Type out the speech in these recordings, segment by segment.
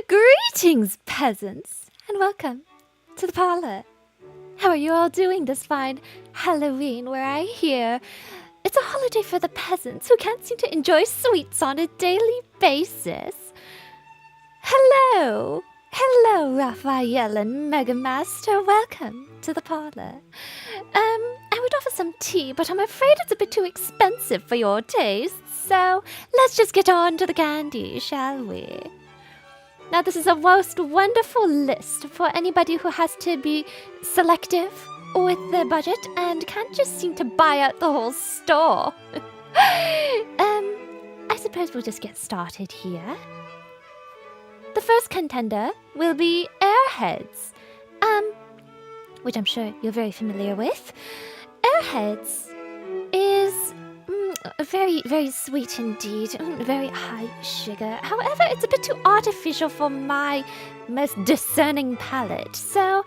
Greetings, peasants, and welcome to the parlor. How are you all doing this fine Halloween where I hear it's a holiday for the peasants who can't seem to enjoy sweets on a daily basis? Hello! Hello, Raphael and Megamaster. Welcome to the parlor. I would offer some tea, but I'm afraid it's a bit too expensive for your tastes, so let's just get on to the candy, shall we? Now, this is a most wonderful list for anybody who has to be selective with their budget and can't just seem to buy out the whole store. I suppose we'll just get started here. The first contender will be Airheads, which I'm sure you're very familiar with. Airheads is very, very sweet indeed, very high sugar. However, it's a bit too artificial for my most discerning palate, so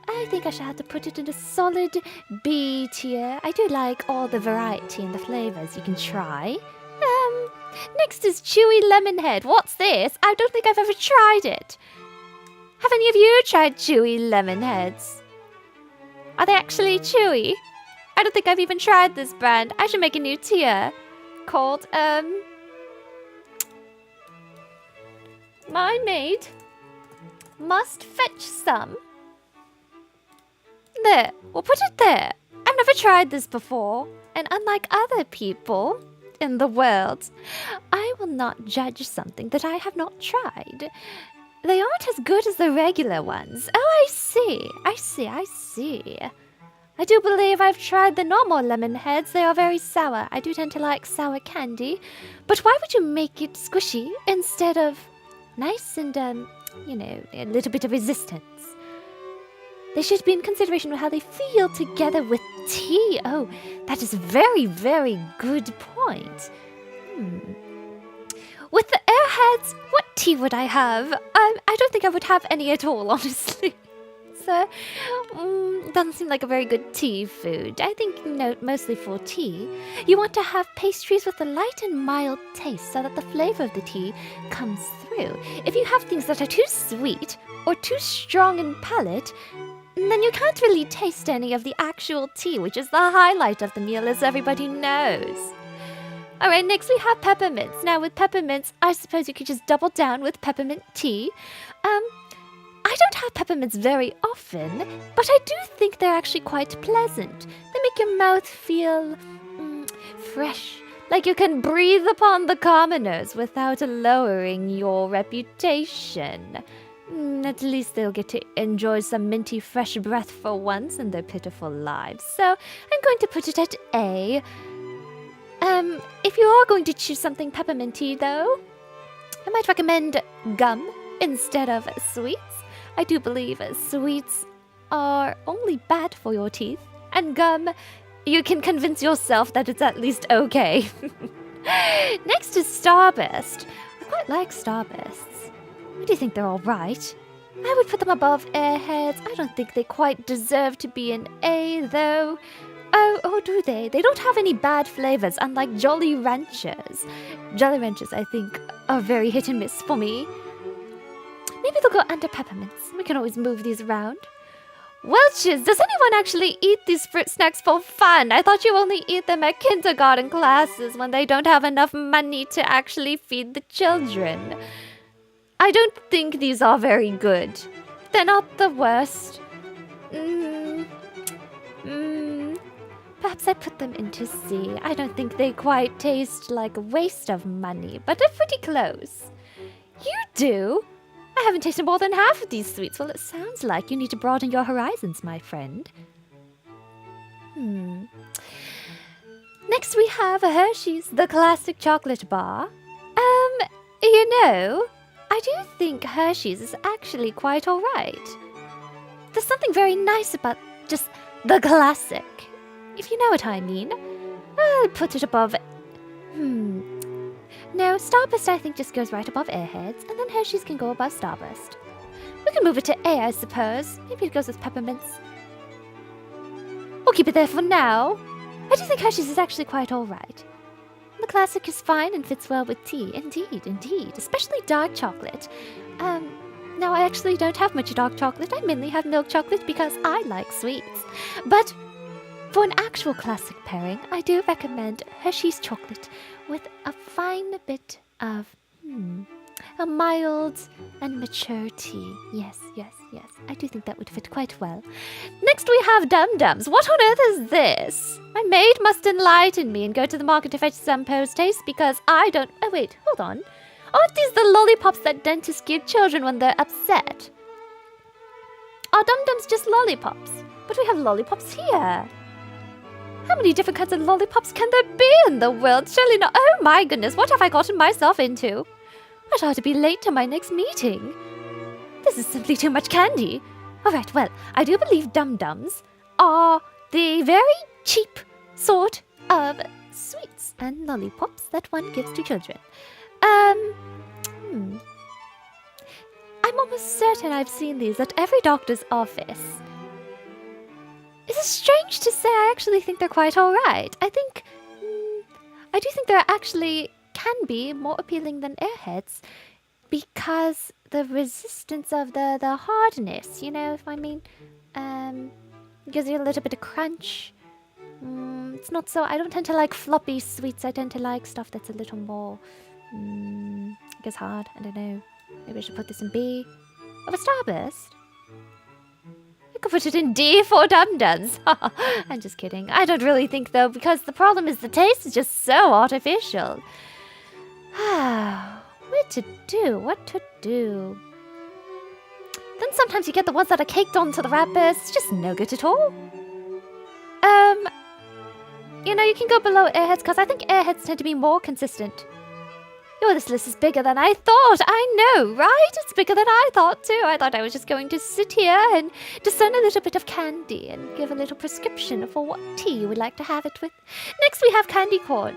I think I shall have to put it in a solid B tier. I do like all the variety and the flavors you can try. Next is Chewy Lemonhead. What's this? I don't think I've ever tried it. Have any of you tried Chewy Lemonheads? Are they actually chewy? I don't think I've even tried this brand. I should make a new tier called, My maid must fetch some. There, we'll put it there. I've never tried this before, and unlike other people in the world, I will not judge something that I have not tried. They aren't as good as the regular ones. Oh, I see. I do believe I've tried the normal lemon heads. They are very sour. I do tend to like sour candy. But why would you make it squishy instead of nice and, a little bit of resistance? They should be in consideration with how they feel together with tea. Oh, that is a very, very good point. With the airheads, what tea would I have? I don't think I would have any at all, honestly. So, doesn't seem like a very good tea food. I think, mostly for tea, you want to have pastries with a light and mild taste so that the flavor of the tea comes through. If you have things that are too sweet or too strong in palate, then you can't really taste any of the actual tea, which is the highlight of the meal, as everybody knows. Alright, next we have peppermints. Now, with peppermints, I suppose you could just double down with peppermint tea. I don't have peppermints very often, but I do think they're actually quite pleasant. They make your mouth feel fresh, like you can breathe upon the commoners without lowering your reputation. At least they'll get to enjoy some minty fresh breath for once in their pitiful lives. So I'm going to put it at A. If you are going to choose something pepperminty, though, I might recommend gum instead of sweets. I do believe sweets are only bad for your teeth, and gum, you can convince yourself that it's at least okay. Next is Starburst. I quite like Starbursts. I do think they're alright. I would put them above Airheads. I don't think they quite deserve to be an A, though. Oh, do they? They don't have any bad flavors, unlike Jolly Ranchers. Jolly Ranchers, I think, are very hit and miss for me. Maybe they'll go under peppermints. We can always move these around. Welches, does anyone actually eat these fruit snacks for fun? I thought you only eat them at kindergarten classes when they don't have enough money to actually feed the children. I don't think these are very good. They're not the worst. Perhaps I put them into C. I don't think they quite taste like a waste of money, but they're pretty close. You do? I haven't tasted more than half of these sweets. Well, it sounds like you need to broaden your horizons, my friend. Next we have Hershey's, the classic chocolate bar. You know, I do think Hershey's is actually quite alright. There's something very nice about just the classic, if you know what I mean. I'll put it above... No, Starburst I think just goes right above Airheads, and then Hershey's can go above Starburst. We can move it to A, I suppose. Maybe it goes with Peppermints. We'll keep it there for now. I do think Hershey's is actually quite alright. The classic is fine and fits well with tea. Indeed, indeed. Especially dark chocolate. Now I actually don't have much dark chocolate. I mainly have milk chocolate because I like sweets. But for an actual classic pairing, I do recommend Hershey's chocolate with a fine bit of, a mild and mature tea. Yes, yes, yes. I do think that would fit quite well. Next we have Dum-Dums. What on earth is this? My maid must enlighten me and go to the market to fetch some post-haste because I don't... Oh, wait, hold on. Aren't these the lollipops that dentists give children when they're upset? Are Dum-Dums just lollipops? But we have lollipops here. How many different kinds of lollipops can there be in the world? Surely not. Oh my goodness, what have I gotten myself into? I ought to be late to my next meeting. This is simply too much candy. Alright, well, I do believe Dum-Dums are the very cheap sort of sweets and lollipops that one gives to children. I'm almost certain I've seen these at every doctor's office. Is it strange to say I actually think they're quite alright? I do think they're actually can be more appealing than Airheads because the resistance of the hardness, you know, if I mean, gives you a little bit of crunch. It's not so, I don't tend to like floppy sweets, I tend to like stuff that's a little more, I guess hard, I don't know. Maybe I should put this in B. Of a Starburst? I could put it in D for Dum-Dums. I'm just kidding. I don't really think though, because the problem is the taste is just so artificial. What to do? Then sometimes you get the ones that are caked onto the wrappers. It's just no good at all. You know, you can go below Airheads because I think Airheads tend to be more consistent. Oh, this list is bigger than I thought. I know, right? It's bigger than I thought, too. I thought I was just going to sit here and discern a little bit of candy and give a little prescription for what tea you would like to have it with. Next, we have candy corn.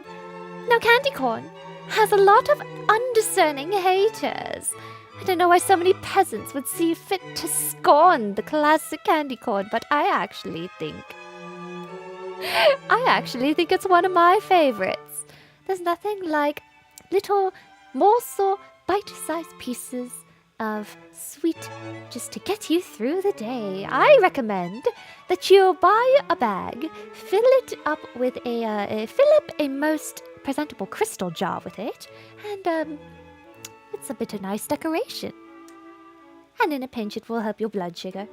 Now, candy corn has a lot of undiscerning haters. I don't know why so many peasants would see fit to scorn the classic candy corn, but I actually think it's one of my favorites. There's nothing like little morsel, bite-sized pieces of sweet just to get you through the day. I recommend that you buy a bag, fill it up with fill up a most presentable crystal jar with it, and it's a bit of nice decoration. And in a pinch, it will help your blood sugar.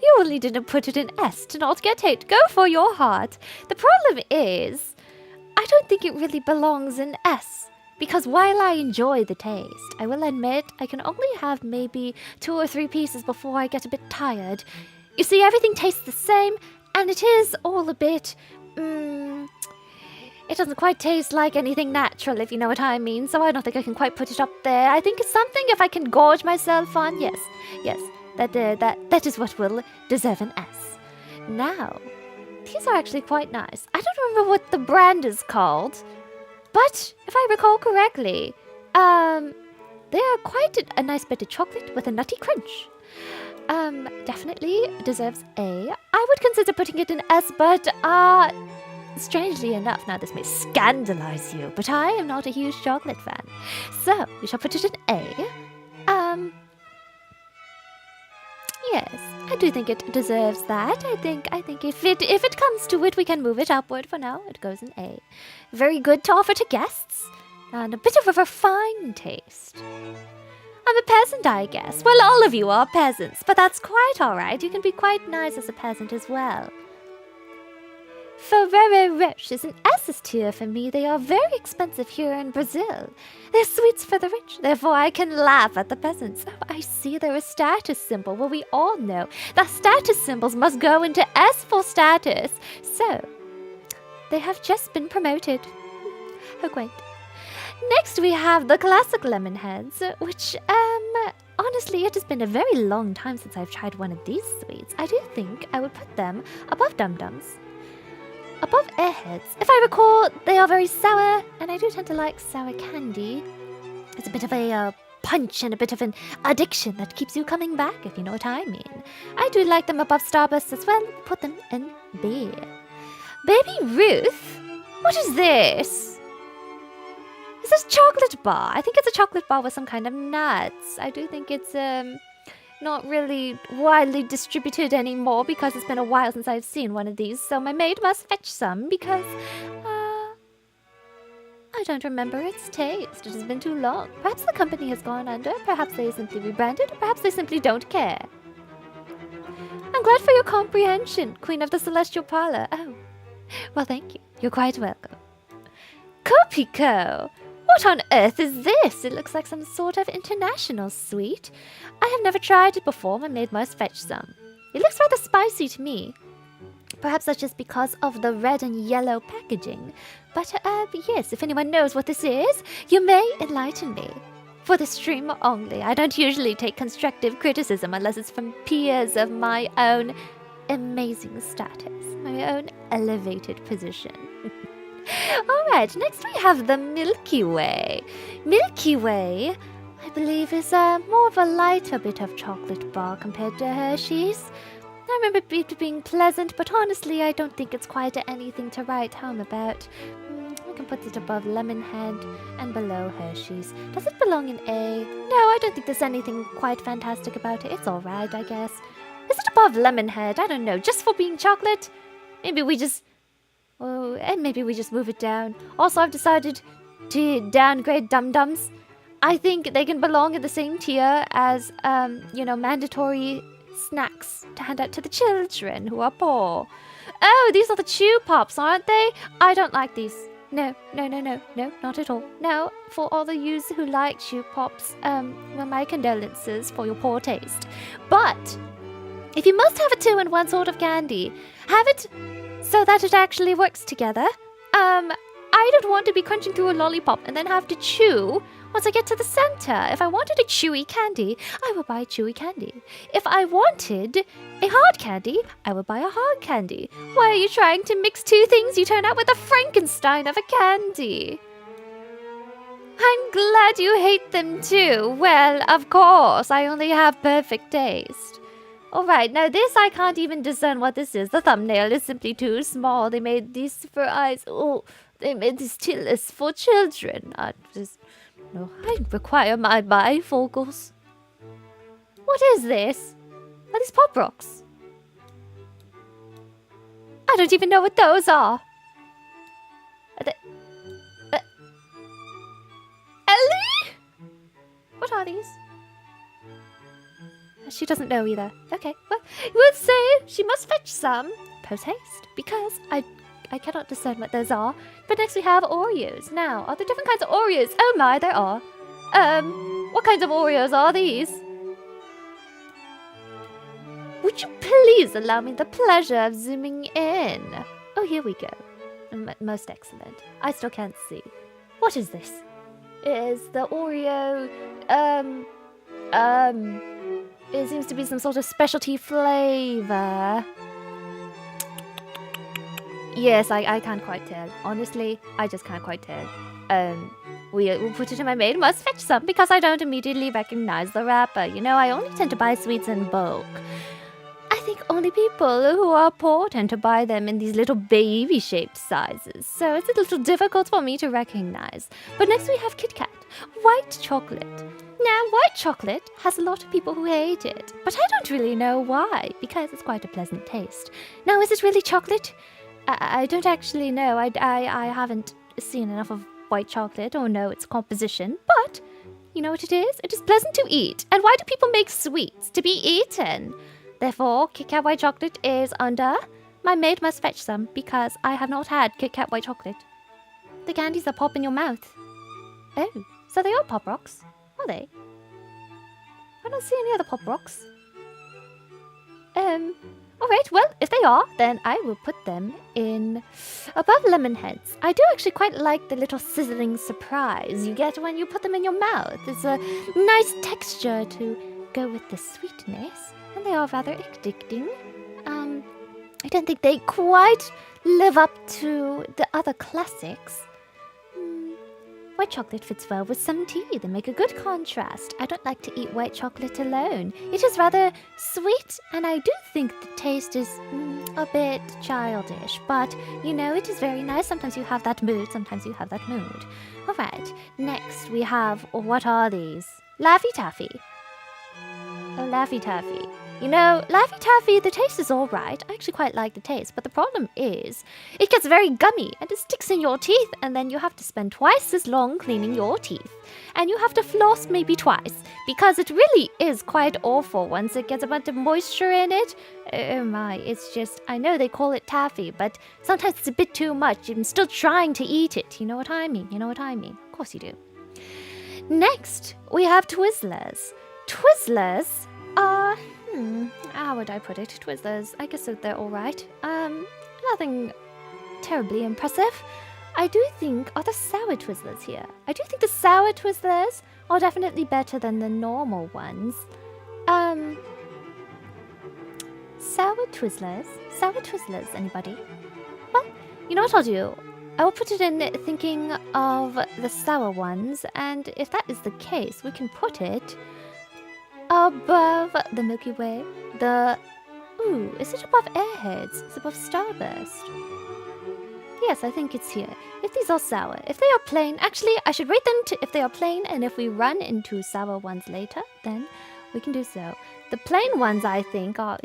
You only didn't put it in S to not get hate. Go for your heart. The problem is, I don't think it really belongs in S. Because while I enjoy the taste, I will admit I can only have maybe 2 or 3 pieces before I get a bit tired. You see, everything tastes the same, and it is all a bit, it doesn't quite taste like anything natural, if you know what I mean, so I don't think I can quite put it up there. I think it's something if I can gorge myself on, yes, that is what will deserve an S. Now, these are actually quite nice. I don't remember what the brand is called, but if I recall correctly, they are quite a nice bit of chocolate with a nutty crunch. Definitely deserves A. I would consider putting it in S, but strangely enough, now this may scandalize you, but I am not a huge chocolate fan. So, we shall put it in A. do think it deserves that. I think if it comes to it, we can move it upward. For now, it goes in A. Very good to offer to guests, and a bit of a refined taste. I'm a peasant, I guess. Well, all of you are peasants, but that's quite all right. You can be quite nice as a peasant as well. Ferrero Rocher is an S tier for me. They are very expensive here in Brazil. They're sweets for the rich, therefore I can laugh at the peasants. Oh, I see they're a status symbol. Well, we all know that status symbols must go into S for status. So, they have just been promoted. How quaint. Next we have the classic lemon heads, which, honestly, it has been a very long time since I've tried one of these sweets. I do think I would put them above dum-dums. Above airheads. If I recall, they are very sour, and I do tend to like sour candy. It's a bit of a punch and a bit of an addiction that keeps you coming back, if you know what I mean. I do like them above Starburst as well. Put them in B. Baby Ruth? What is this? Is this a chocolate bar? I think it's a chocolate bar with some kind of nuts. I do think it's, not really widely distributed anymore because it's been a while since I've seen one of these, so my maid must fetch some because, I don't remember its taste. It has been too long. Perhaps the company has gone under, perhaps they simply rebranded, or perhaps they simply don't care. I'm glad for your comprehension, Queen of the Celestial Parlor. Oh, well, thank you. You're quite welcome. Copico! What on earth is this? It looks like some sort of international sweet. I have never tried it before. My maid must fetch some. It looks rather spicy to me. Perhaps that's just because of the red and yellow packaging. But, yes, if anyone knows what this is, you may enlighten me. For the stream only. I don't usually take constructive criticism unless it's from peers of my own amazing status, my own elevated position. Alright, next we have the Milky Way. Milky Way, I believe, is more of a lighter bit of chocolate bar compared to Hershey's. I remember it being pleasant, but honestly I don't think it's quite anything to write home about. I can put it above Lemonhead and below Hershey's. Does it belong in A? No, I don't think there's anything quite fantastic about it. It's alright, I guess. Is it above Lemonhead? I don't know, just for being chocolate? Maybe we just... Oh, and maybe we just move it down. Also, I've decided to downgrade Dum-Dums. I think they can belong in the same tier as, mandatory snacks to hand out to the children who are poor. Oh, these are the Chew Pops, aren't they? I don't like these. No, not at all. Now, for all the yous who like Chew Pops, my condolences for your poor taste. But, if you must have a two in one sort of candy, have it so that it actually works together. I don't want to be crunching through a lollipop and then have to chew once I get to the center. If I wanted a chewy candy, I would buy chewy candy. If I wanted a hard candy, I would buy a hard candy. Why are you trying to mix two things? You turn out with a Frankenstein of a candy. I'm glad you hate them too. Well, of course, I only have perfect taste. Alright, now this I can't even discern what this is. The thumbnail is simply too small. They made these for eyes. Oh, they made this tillus for children. I require my bifocals. What is this? Are these Pop Rocks? I don't even know what those are. Are they... Ellie? What are these? She doesn't know either. Okay, well, we'll say she must fetch some post-haste, because I cannot discern what those are. But next we have Oreos. Now, are there different kinds of Oreos? Oh my, there are. What kinds of Oreos are these? Would you please allow me the pleasure of zooming in? Oh, here we go. Most excellent. I still can't see. What is this? Is the Oreo, it seems to be some sort of specialty flavor. Yes, I can't quite tell. Honestly, I just can't quite tell. We'll put it in my maid must fetch some because I don't immediately recognize the wrapper. You know, I only tend to buy sweets in bulk. I think only people who are poor tend to buy them in these little baby-shaped sizes, so it's a little difficult for me to recognize. But next we have Kit Kat. White chocolate. Now, white chocolate has a lot of people who hate it, but I don't really know why, because it's quite a pleasant taste. Now, is it really chocolate? I don't actually know. I haven't seen enough of white chocolate or know its composition, but you know what it is? It is pleasant to eat. And why do people make sweets? To be eaten. Therefore, Kit Kat white chocolate is under. My maid must fetch some, because I have not had Kit Kat white chocolate. The candies that pop in your mouth. Oh, so they are Pop Rocks, are they? I don't see any other Pop Rocks. Alright, well, if they are, then I will put them in above lemon heads. I do actually quite like the little sizzling surprise you get when you put them in your mouth. It's a nice texture to go with the sweetness, and they are rather addicting. I don't think they quite live up to the other classics. White chocolate fits well with some tea. They make a good contrast. I don't like to eat white chocolate alone. It is rather sweet, and I do think the taste is a bit childish. But, you know, it is very nice. Sometimes you have that mood, sometimes you have that mood. Alright, next we have, what are these? Laffy Taffy. Oh, Laffy Taffy. You know, Laffy Taffy, the taste is alright. I actually quite like the taste, but the problem is it gets very gummy and it sticks in your teeth, and then you have to spend twice as long cleaning your teeth. And you have to floss maybe twice, because it really is quite awful once it gets a bunch of moisture in it. Oh my, it's just, I know they call it taffy, but sometimes it's a bit too much. I'm still trying to eat it. You know what I mean? You know what I mean? Of course you do. Next, we have Twizzlers. Twizzlers are... how would I put it? Twizzlers. I guess they're alright. Nothing terribly impressive. I do think... Are the sour Twizzlers here? I do think the sour Twizzlers are definitely better than the normal ones. Sour Twizzlers? Sour Twizzlers, anybody? Well, you know what I'll do? I will put it in thinking of the sour ones, and if that is the case, we can put it above the Milky Way. Ooh, is it above Airheads? It's above Starburst. Yes, I think it's here. If these are sour, if they are plain, actually, I should rate them to if they are plain, and if we run into sour ones later, then we can do so. The plain ones, I think, are,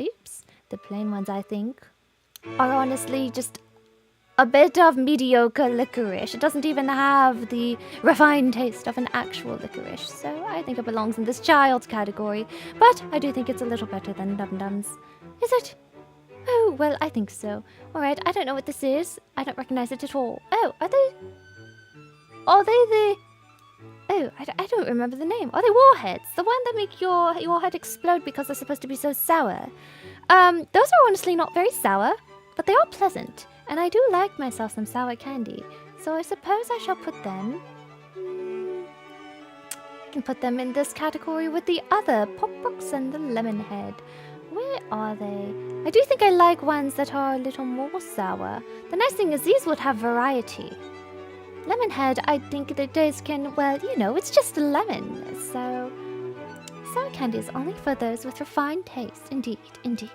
the plain ones, I think, are honestly just a bit of mediocre licorice. It doesn't even have the refined taste of an actual licorice, so I think it belongs in this child's category. But I do think it's a little better than Dum Dums. Is it? Oh, well, I think so. Alright, I don't know what this is. I don't recognize it at all. Oh, are they the... Oh, I don't remember the name. Are they warheads? The one that make your head explode because they're supposed to be so sour. Those are honestly not very sour, but they are pleasant. And I do like myself some sour candy, so I suppose I shall put them... I can put them in this category with the other Pop Rocks and the Lemon Head. Where are they? I do think I like ones that are a little more sour. The nice thing is these would have variety. Lemon Head, I think the taste can, well, you know, it's just a lemon, so... Sour candy is only for those with refined taste, indeed, indeed.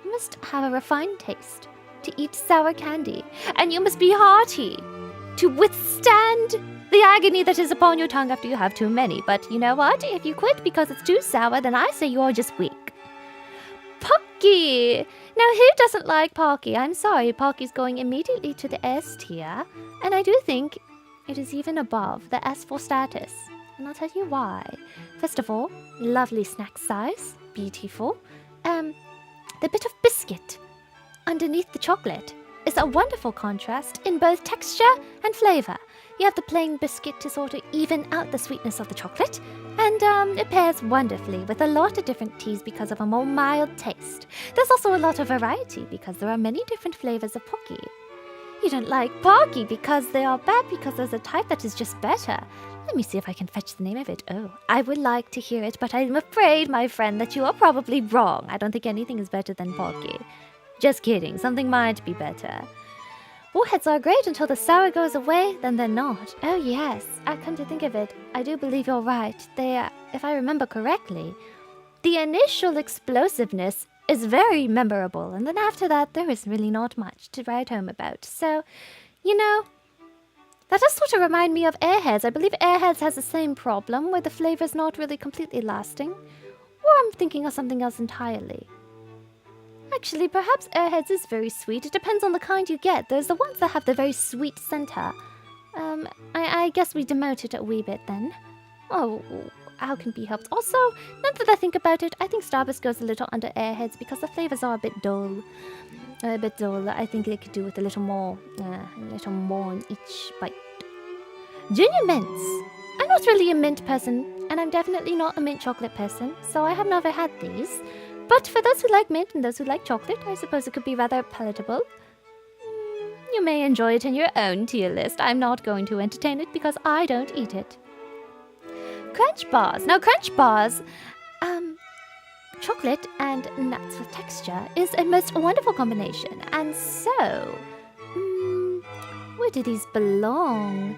You must have a refined taste to eat sour candy, and you must be hearty to withstand the agony that is upon your tongue after you have too many. But you know what? If you quit because it's too sour, then I say you're just weak. Pocky! Now, who doesn't like Pocky? I'm sorry, Pocky's going immediately to the S tier, and I do think it is even above the S for status, and I'll tell you why. First of all, lovely snack size, beautiful. The bit of biscuit underneath the chocolate is a wonderful contrast in both texture and flavor. You have the plain biscuit to sort of even out the sweetness of the chocolate, and it pairs wonderfully with a lot of different teas because of a more mild taste. There's also a lot of variety because there are many different flavors of Pocky. You don't like Pocky because they are bad, because there's a type that is just better. Let me see if I can fetch the name of it. Oh, I would like to hear it, but I'm afraid, my friend, that you are probably wrong. I don't think anything is better than Pocky. Just kidding, something might be better. Warheads are great until the sour goes away, then they're not. Oh yes, I come to think of it, I do believe you're right. They are, if I remember correctly, the initial explosiveness is very memorable, and then after that there is really not much to write home about. So, you know, That does sort of remind me of Airheads. I believe Airheads has the same problem, where the flavor's not really completely lasting. Or I'm thinking of something else entirely. Actually, perhaps Airheads is very sweet. It depends on the kind you get. There's the ones that have the very sweet center. I guess we demote it a wee bit then. Oh, how can be helped? Also, now that I think about it, I think Starburst goes a little under Airheads because the flavors are a bit dull. A bit dull. I think they could do with a little more in each bite. Junior Mints. I'm not really a mint person, and I'm definitely not a mint chocolate person, so I have never had these. But for those who like mint and those who like chocolate, I suppose it could be rather palatable. You may enjoy it in your own tier list. I'm not going to entertain it because I don't eat it. Crunch Bars. Now, Crunch Bars, chocolate and nuts with texture is a most wonderful combination. And so, where do these belong?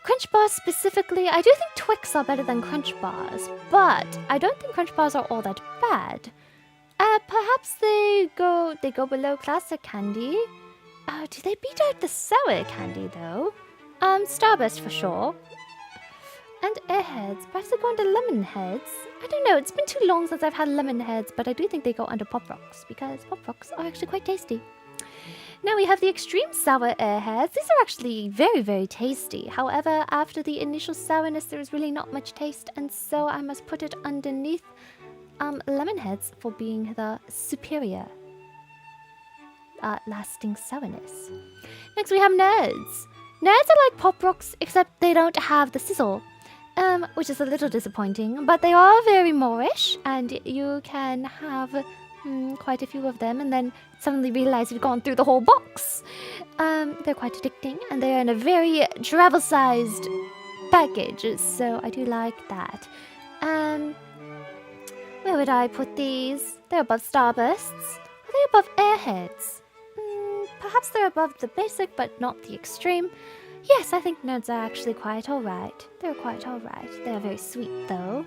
Crunch Bars specifically, I do think Twix are better than Crunch Bars, but I don't think Crunch Bars are all that bad. Perhaps they go below classic candy. Do they beat out the sour candy though? Starburst for sure. And Airheads, perhaps they go under Lemon Heads. I don't know, it's been too long since I've had Lemon Heads, but I do think they go under Pop Rocks, because Pop Rocks are actually quite tasty. Now we have the extreme sour Airheads. These are actually very, very tasty. However, after the initial sourness, there is really not much taste, and so I must put it underneath Lemon Heads for being the superior lasting sourness. Next we have Nerds. Nerds are like Pop Rocks, except they don't have the sizzle, which is a little disappointing, but they are very Moorish, and you can have quite a few of them and then suddenly realize you've gone through the whole box. They're quite addicting, and they're in a very travel-sized package, so I do like that. Where would I put these? They're above Starbursts. Are they above Airheads? Perhaps they're above the basic, but not the extreme. Yes, I think Nerds are actually quite alright. They're quite alright. They're very sweet, though.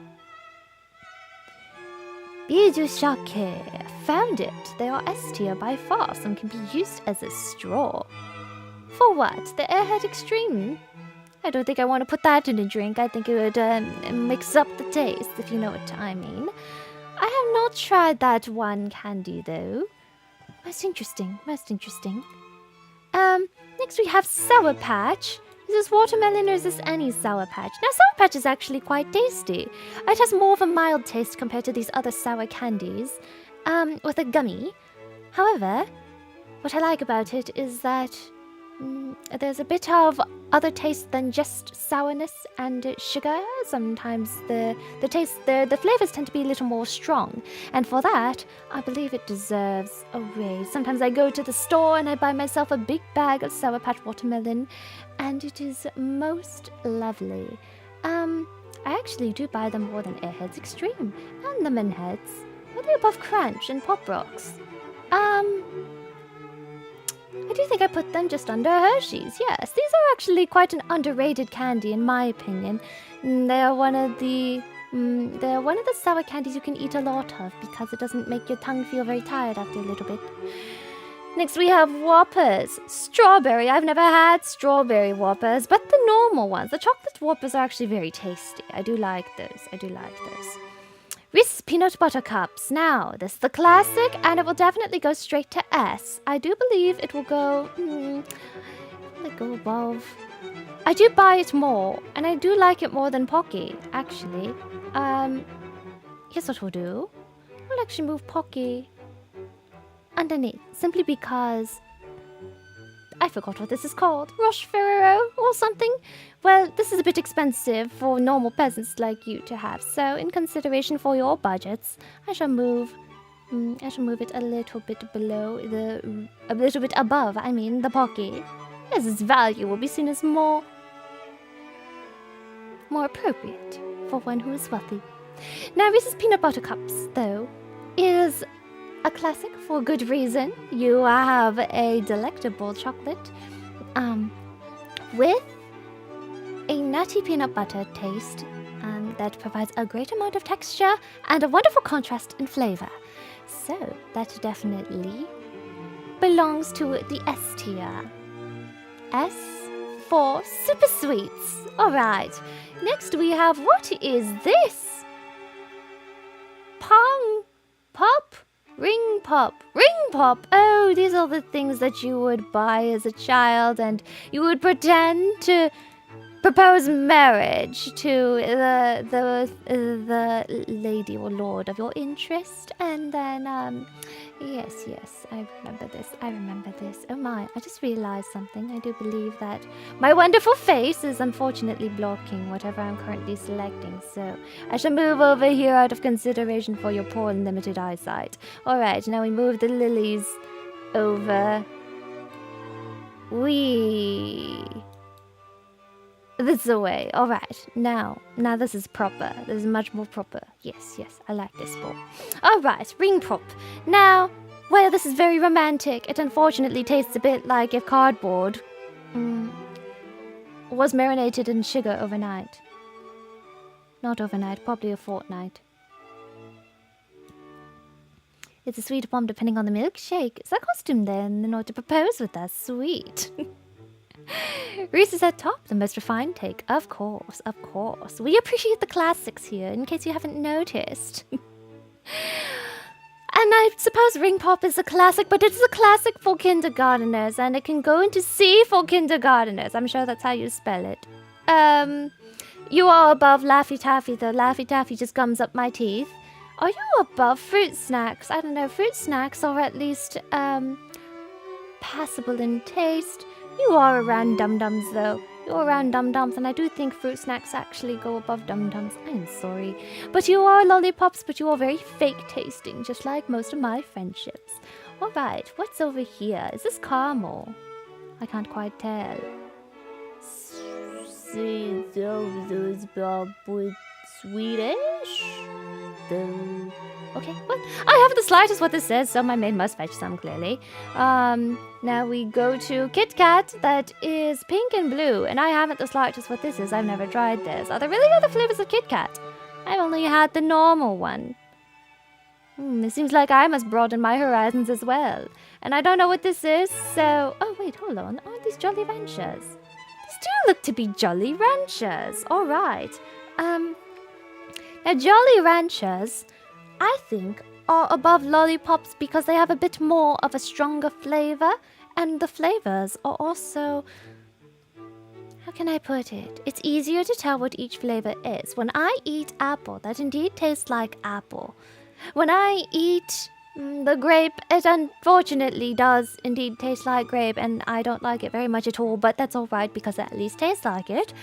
Bijoushake. Found it. They are S tier by far. Some can be used as a straw. For what? The Airhead Extreme? I don't think I want to put that in a drink. I think it would mix up the taste, if you know what I mean. I have not tried that one candy, though. Most interesting, most interesting. Next we have Sour Patch. Is this watermelon or is this any Sour Patch? Now, Sour Patch is actually quite tasty. It has more of a mild taste compared to these other sour candies, with a gummy. However, what I like about it is that there's a bit of other taste than just sourness and sugar. Sometimes the flavors tend to be a little more strong, and for that, I believe it deserves a raise. Sometimes I go to the store and I buy myself a big bag of Sour Patch watermelon, and it is most lovely. I actually do buy them more than Airheads Extreme and Lemon Heads. Are they above Crunch and Pop Rocks? I do think I put them just under Hershey's, yes. These are actually quite an underrated candy, in my opinion. They're one of the sour candies you can eat a lot of because it doesn't make your tongue feel very tired after a little bit. Next we have Whoppers. Strawberry. I've never had strawberry Whoppers, but the normal ones. The chocolate Whoppers are actually very tasty. I do like those. Reese's Peanut Butter Cups. Now, this is the classic, and it will definitely go straight to S. I do believe it will go... above. I do buy it more, and I do like it more than Pocky, actually. Here's what we'll do. We'll actually move Pocky underneath, simply because... I forgot what this is called. Roche Ferrero or something? Well, this is a bit expensive for normal peasants like you to have, so in consideration for your budgets, I shall move it a little bit below a little bit above, the Pocky, as its value will be seen as more appropriate for one who is wealthy. Now, Reese's Peanut Butter Cups, though, is a classic for good reason. You have a delectable chocolate with a nutty peanut butter taste that provides a great amount of texture and a wonderful contrast in flavor. So that definitely belongs to the S tier. S for super sweets. Alright. Next we have, what is this? Pong. Pop. Ring pop. Ring pop. Oh, these are the things that you would buy as a child, and you would pretend to propose marriage to the lady or lord of your interest, and then yes, I remember this. Oh my, I just realized something. I do believe that my wonderful face is unfortunately blocking whatever I'm currently selecting, so I shall move over here out of consideration for your poor and limited eyesight. Alright, now we move the lilies over. This away. Alright, now this is proper. This is much more proper. Yes, I like this ball. Alright, ring pop. Now, well, this is very romantic. It unfortunately tastes a bit like if cardboard was marinated in sugar overnight. Not overnight, probably a fortnight. It's a sweet bomb depending on the milkshake. It's a costume then in order to propose with us. Sweet. Reese is at top, the most refined take. Of course. We appreciate the classics here, in case you haven't noticed. And I suppose Ring Pop is a classic, but it's a classic for kindergarteners, and it can go into C for kindergarteners. I'm sure that's how you spell it. You are above Laffy Taffy, though. Laffy Taffy just gums up my teeth. Are you above fruit snacks? I don't know, fruit snacks are at least, passable in taste. You are around dum-dums, though. You're around dum-dums, and I do think fruit snacks actually go above dum-dums. I'm sorry. But you are lollipops, but you are very fake-tasting, just like most of my friendships. Alright, what's over here? Is this caramel? I can't quite tell. Swedish? Okay, what? I haven't the slightest what this says, so my maid must fetch some, clearly. Now we go to Kit Kat, that is pink and blue, and I haven't the slightest what this is. I've never tried this. Are there really other flavors of Kit Kat? I've only had the normal one. It seems like I must broaden my horizons as well. And I don't know what this is, so... Oh, wait, hold on. Aren't these Jolly Ranchers? These do look to be Jolly Ranchers. All right. Now, Jolly Ranchers, I think, are above lollipops because they have a bit more of a stronger flavor, and the flavors are also... How can I put it? It's easier to tell what each flavor is. When I eat apple, that indeed tastes like apple. When I eat the grape, it unfortunately does indeed taste like grape, and I don't like it very much at all, but that's alright because it at least tastes like it.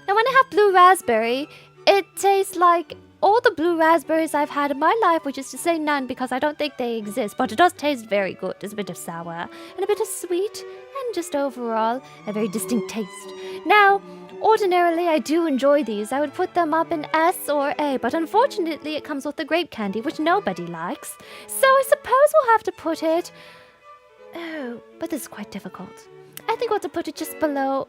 And when I have blue raspberry, it tastes like all the blue raspberries I've had in my life, which is to say none because I don't think they exist, but it does taste very good. There's a bit of sour and a bit of sweet and just overall a very distinct taste. Now, ordinarily I do enjoy these. I would put them up in S or A, but unfortunately it comes with the grape candy, which nobody likes. So I suppose we'll have to put it... Oh, but this is quite difficult. I think we'll have to put it just below,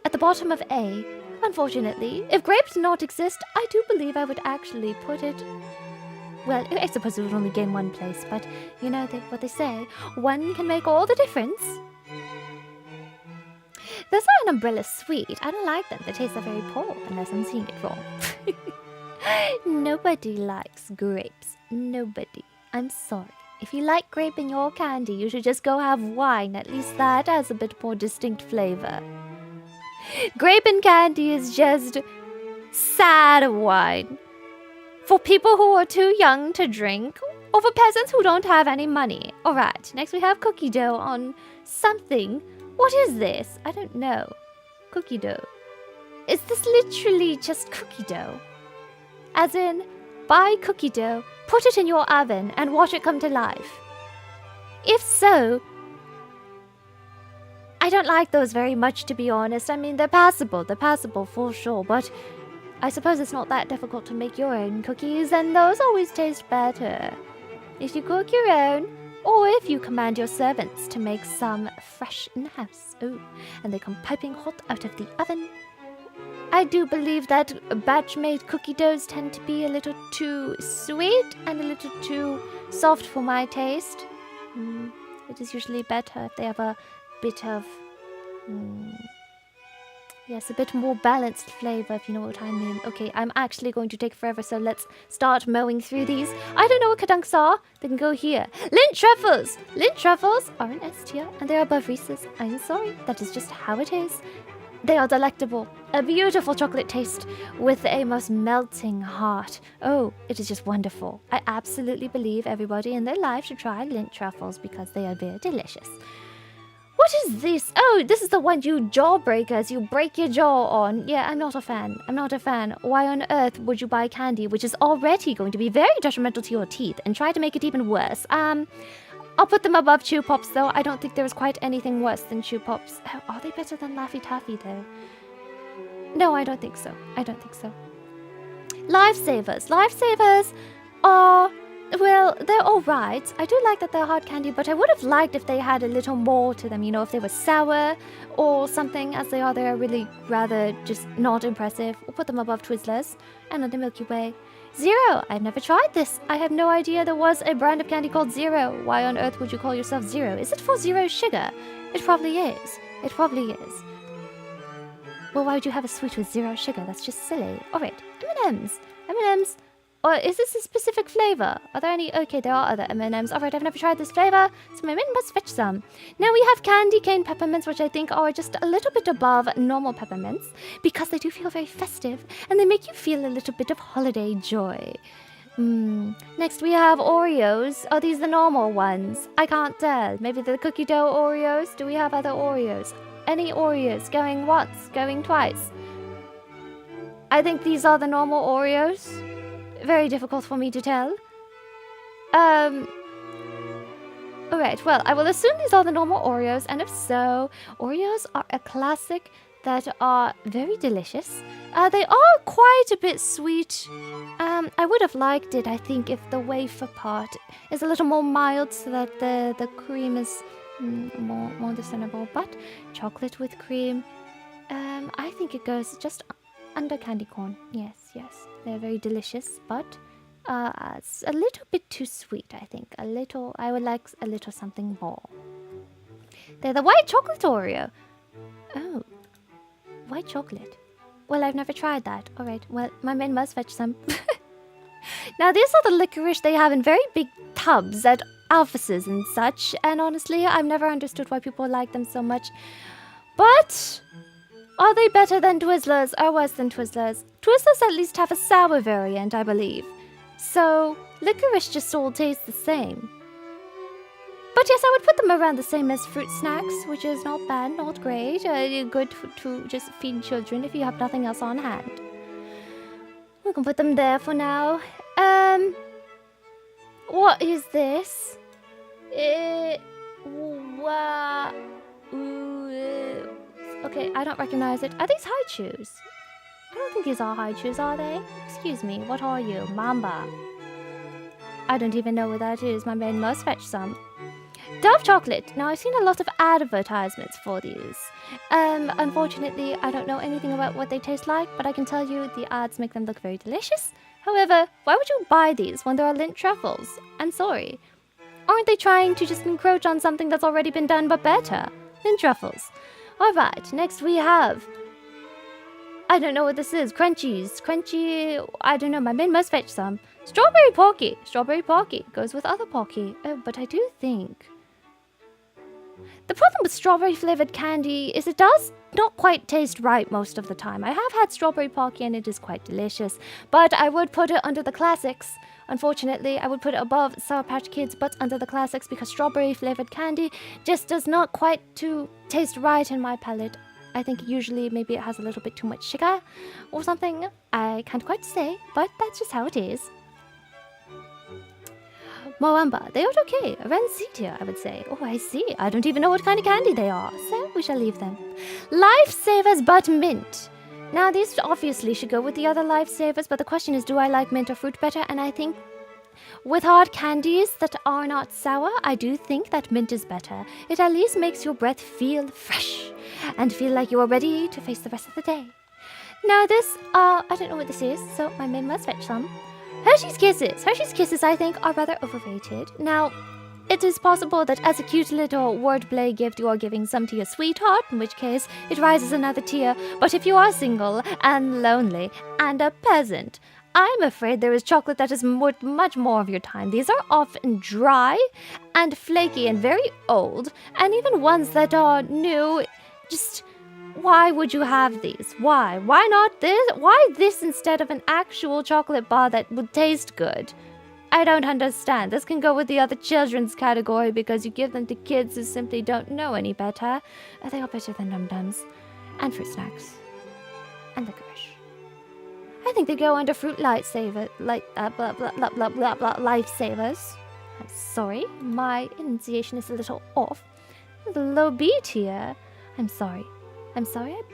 at the bottom of A. Unfortunately, if grape did not exist, I do believe I would actually put it... Well, I suppose it would only gain one place, but you know what they say, one can make all the difference. Those are an umbrella sweet. I don't like them. They taste are very poor, unless I'm seeing it wrong. Nobody likes grapes. Nobody. I'm sorry. If you like grape in your candy, you should just go have wine. At least that has a bit more distinct flavor. Grape and candy is just sad wine. For people who are too young to drink, or for peasants who don't have any money. Alright, next we have cookie dough on something. What is this? I don't know. Cookie dough. Is this literally just cookie dough? As in, buy cookie dough, put it in your oven, and watch it come to life. If so... I don't like those very much, to be honest. I mean, they're passable for sure, but I suppose it's not that difficult to make your own cookies, and those always taste better. If you cook your own, or if you command your servants to make some fresh in-house. Oh, and they come piping hot out of the oven. I do believe that batch-made cookie doughs tend to be a little too sweet and a little too soft for my taste. It is usually better if they have a bit of Yes, a bit more balanced flavor, if you know what I mean. Okay, I'm actually going to take forever, so let's start mowing through these. I don't know what kadunks are. They can go here. Lint truffles! Lint truffles are an S tier, and they are above Reese's. I'm sorry, that is just how it is. They are delectable. A beautiful chocolate taste with a most melting heart. Oh, it is just wonderful. I absolutely believe everybody in their life should try lint truffles because they are very delicious. What is this? Oh, this is the one you jawbreakers. You break your jaw on. Yeah, I'm not a fan. I'm not a fan. Why on earth would you buy candy which is already going to be very detrimental to your teeth and try to make it even worse? I'll put them above Chew Pops, though. I don't think there is quite anything worse than Chew Pops. Oh, are they better than Laffy Taffy, though? No, I don't think so. I don't think so. Lifesavers. Lifesavers are... Well, they're alright. I do like that they're hard candy, but I would have liked if they had a little more to them. You know, if they were sour or something. As they are, they're really rather just not impressive. We'll put them above Twizzlers and on the Milky Way. Zero! I've never tried this. I have no idea there was a brand of candy called Zero. Why on earth would you call yourself Zero? Is it for zero sugar? It probably is. It probably is. Well, why would you have a sweet with zero sugar? That's just silly. Alright, M&M's. M&M's. Or is this a specific flavor? Are there any? Okay, there are other M&Ms. Alright, I've never tried this flavor, so my min must fetch some. Now we have candy cane peppermints, which I think are just a little bit above normal peppermints, because they do feel very festive, and they make you feel a little bit of holiday joy. Next we have Oreos. Are these the normal ones? I can't tell. Maybe the cookie dough Oreos? Do we have other Oreos? Any Oreos? Going once? Going twice? I think these are the normal Oreos. Very difficult for me to tell. Alright, well, I will assume these are the normal Oreos, and if so, Oreos are a classic that are very delicious. They are quite a bit sweet. I would have liked it, I think, if the wafer part is a little more mild so that the cream is more discernible. But chocolate with cream, I think it goes just under candy corn. Yes. They're very delicious, but it's a little bit too sweet, I think. I would like a little something more. They're the white chocolate Oreo. Oh, white chocolate. Well, I've never tried that. Alright, well, my min must fetch some. Now, these are the licorice they have in very big tubs at Alphases and such, and honestly, I've never understood why people like them so much. But... are they better than Twizzlers or worse than Twizzlers? Twizzlers at least have a sour variant, I believe. So, licorice just all tastes the same. But yes, I would put them around the same as fruit snacks, which is not bad, not great. Good to just feed children if you have nothing else on hand. We can put them there for now. What is this? Okay, I don't recognize it. Are these high chews? I don't think these are high chews, are they? Excuse me, what are you? Mamba. I don't even know what that is. My maid must fetch some. Dove chocolate. Now, I've seen a lot of advertisements for these. Unfortunately, I don't know anything about what they taste like, but I can tell you the ads make them look very delicious. However, why would you buy these when there are lint truffles? I'm sorry. Aren't they trying to just encroach on something that's already been done but better? Lint truffles. Alright, next we have... I don't know what this is. Crunchies. Crunchy... I don't know. My maid must fetch some. Strawberry Pocky. Strawberry Pocky. Goes with other Pocky. Oh, but I do think... the problem with strawberry-flavored candy is it does not quite taste right most of the time. I have had Strawberry Pocky and it is quite delicious. But I would put it under the classics. Unfortunately, I would put it above Sour Patch Kids, but under the classics because strawberry-flavored candy just does not quite taste right in my palate. I think usually maybe it has a little bit too much sugar or something. I can't quite say, but that's just how it is. Moamba, they are okay. Around C tier, I would say. Oh, I see. I don't even know what kind of candy they are, so we shall leave them. Lifesavers but mint. Now, these obviously should go with the other lifesavers, but the question is, do I like mint or fruit better? And I think with hard candies that are not sour, I do think that mint is better. It at least makes your breath feel fresh and feel like you are ready to face the rest of the day. Now this, I don't know what this is, so my maid must fetch some. Hershey's Kisses. Hershey's Kisses, I think, are rather overrated. Now, it is possible that as a cute little wordplay gift you are giving some to your sweetheart, in which case it rises another tier. But if you are single and lonely and a peasant, I'm afraid there is chocolate that is worth much more of your time. These are often dry and flaky and very old, and even ones that are new. Just, why would you have these? Why? Why not this? Why this instead of an actual chocolate bar that would taste good? I don't understand. This can go with the other children's category because you give them to kids who simply don't know any better. They are better than Dum-Dums and fruit snacks and licorice. I think they go under fruit lifesavers. Lifesavers. I'm sorry, my enunciation is a little off. The low B tier. I'm sorry,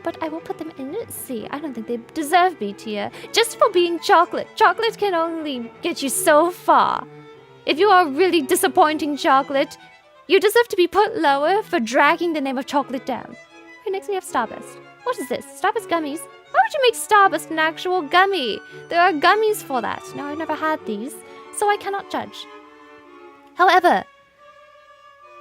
but I will put them in C. I don't think they deserve B tier. Just for being chocolate. Chocolate can only get you so far. If you are really disappointing chocolate, you deserve to be put lower for dragging the name of chocolate down. Okay, next we have Starburst. What is this? Starburst gummies? Why would you make Starburst an actual gummy? There are gummies for that. Now, I've never had these, so I cannot judge. However,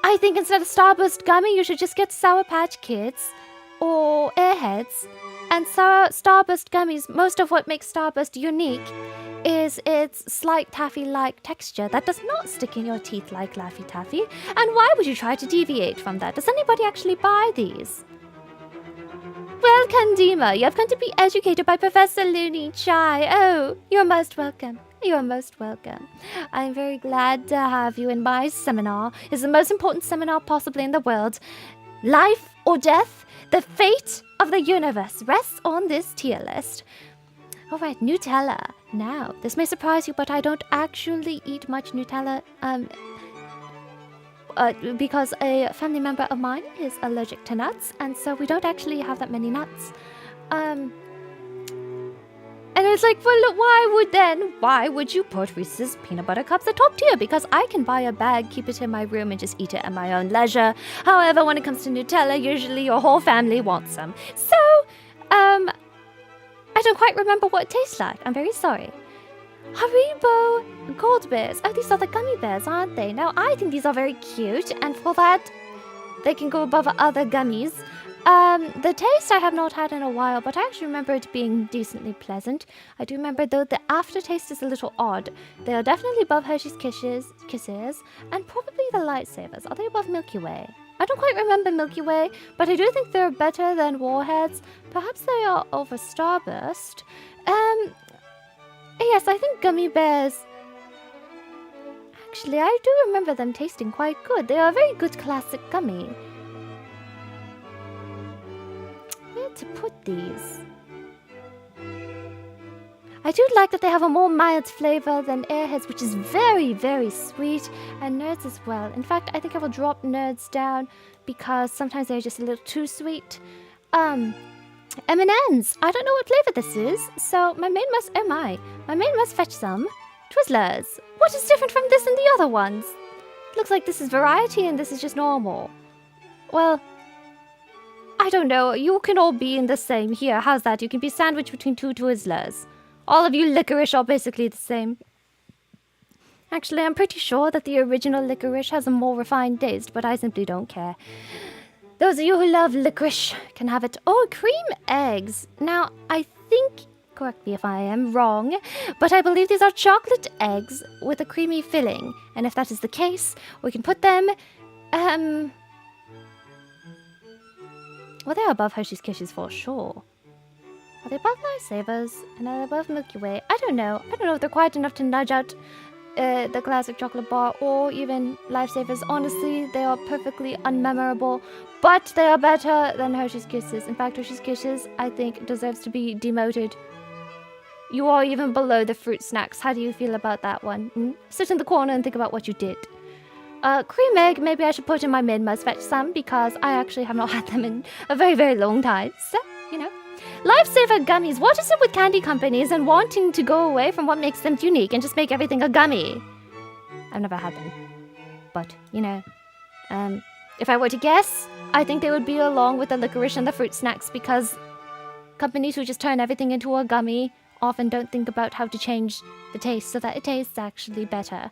I think instead of Starburst gummy, you should just get Sour Patch Kids or Airheads. And Starburst gummies, most of what makes Starburst unique is its slight taffy-like texture that does not stick in your teeth like Laffy Taffy. And why would you try to deviate from that? Does anybody actually buy these? Well, Kandima, you have come to be educated by Professor Loony Chai. Oh, you're most welcome. You're most welcome. I'm very glad to have you in my seminar. It's the most important seminar possibly in the world. Life or death, the fate of the universe rests on this tier list. Alright, Nutella. Now, this may surprise you, but I don't actually eat much Nutella, because a family member of mine is allergic to nuts, and so we don't actually have that many nuts. And it's like, well, look, why would you put Reese's Peanut Butter Cups at top tier? Because I can buy a bag, keep it in my room, and just eat it at my own leisure. However, when it comes to Nutella, usually your whole family wants some. So, I don't quite remember what it tastes like. I'm very sorry. Haribo Gold Bears. Oh, these are the gummy bears, aren't they? Now, I think these are very cute, and for that, they can go above other gummies. The taste I have not had in a while, but I actually remember it being decently pleasant. I do remember, though, the aftertaste is a little odd. They are definitely above Hershey's Kisses, and probably the Lightsabers. Are they above Milky Way? I don't quite remember Milky Way, but I do think they're better than Warheads. Perhaps they are over Starburst. Yes, I think gummy bears... Actually, I do remember them tasting quite good. They are a very good classic gummy. Where to put these? I do like that they have a more mild flavor than Airheads, which is very, very sweet, and Nerds as well. In fact, I think I will drop Nerds down because sometimes they're just a little too sweet. M&M's. I don't know what flavor this is, so my maid must fetch some. Twizzlers. What is different from this and the other ones? Looks like this is variety and this is just normal. Well, I don't know. You can all be in the same here. How's that? You can be sandwiched between two Twizzlers. All of you licorice are basically the same. Actually, I'm pretty sure that the original licorice has a more refined taste, but I simply don't care. Those of you who love licorice can have it. Oh, cream eggs. Now, I think, correct me if I am wrong, but I believe these are chocolate eggs with a creamy filling. And if that is the case, we can put them, well, they're above Hershey's Kisses for sure. Are they above Lifesavers? And are they above Milky Way? I don't know. I don't know if they're quite enough to nudge out the classic chocolate bar or even Lifesavers. Honestly, they are perfectly unmemorable, but they are better than Hershey's Kisses. In fact, Hershey's Kisses, I think, deserves to be demoted. You are even below the fruit snacks. How do you feel about that one? Sit in the corner and think about what you did. Cream egg, maybe I should put in my mid-must fetch some because I actually have not had them in a very, very long time. So, you know. Lifesaver gummies. What is it with candy companies and wanting to go away from what makes them unique and just make everything a gummy? I've never had them. But, you know, if I were to guess, I think they would be along with the licorice and the fruit snacks because companies who just turn everything into a gummy often don't think about how to change the taste so that it tastes actually better.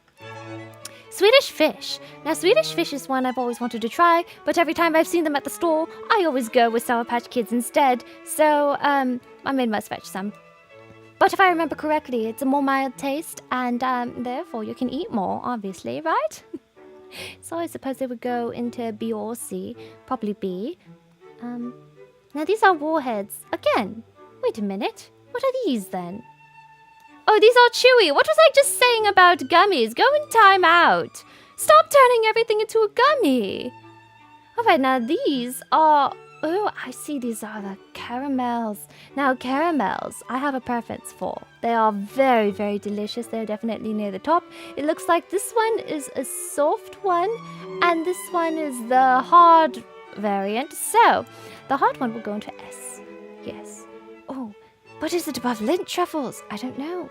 Swedish fish. Now, Swedish fish is one I've always wanted to try, but every time I've seen them at the store, I always go with Sour Patch Kids instead. So, my maid must fetch some. But if I remember correctly, it's a more mild taste, and therefore you can eat more, obviously, right? So I suppose they would go into B or C. Probably B. Now these are warheads. Again, wait a minute. What are these then? Oh, these are chewy. What was I just saying about gummies? Go in time out. Stop turning everything into a gummy. Alright, now these are... Oh, I see, these are the caramels. Now, caramels, I have a preference for. They are very, very delicious. They're definitely near the top. It looks like this one is a soft one, and this one is the hard variant. So, the hard one will go into S. Yes. Oh, but is it above lint truffles? I don't know.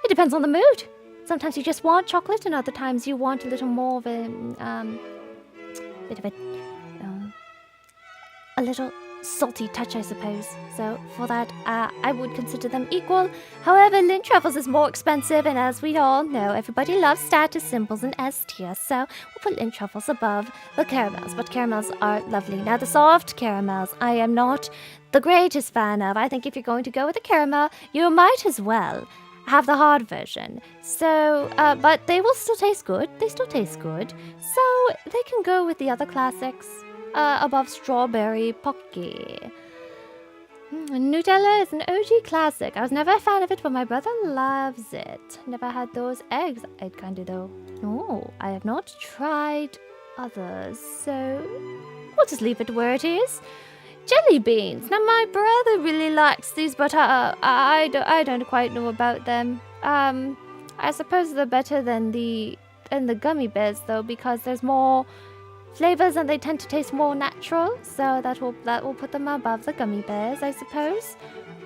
It depends on the mood. Sometimes you just want chocolate, and other times you want a little more of a little salty touch, I suppose. So for that, I would consider them equal. However, lint truffles is more expensive, and as we all know, everybody loves status symbols in S tier, so we'll put lint truffles above the caramels. But caramels are lovely. Now, the soft caramels, I am not the greatest fan of. I think if you're going to go with a caramel, you might as well have the hard version. So, but they will still taste good. They still taste good. So they can go with the other classics. Above strawberry pocky. Nutella is an OG classic. I was never a fan of it, but my brother loves it. Never had those eggs. I'd kind of though. No, I have not tried others, so we'll just leave it where it is. Jelly beans. Now my brother really likes these, but I don't quite know about them. I suppose they're better than the gummy bears though, because there's more flavors and they tend to taste more natural, so that will put them above the gummy bears, I suppose.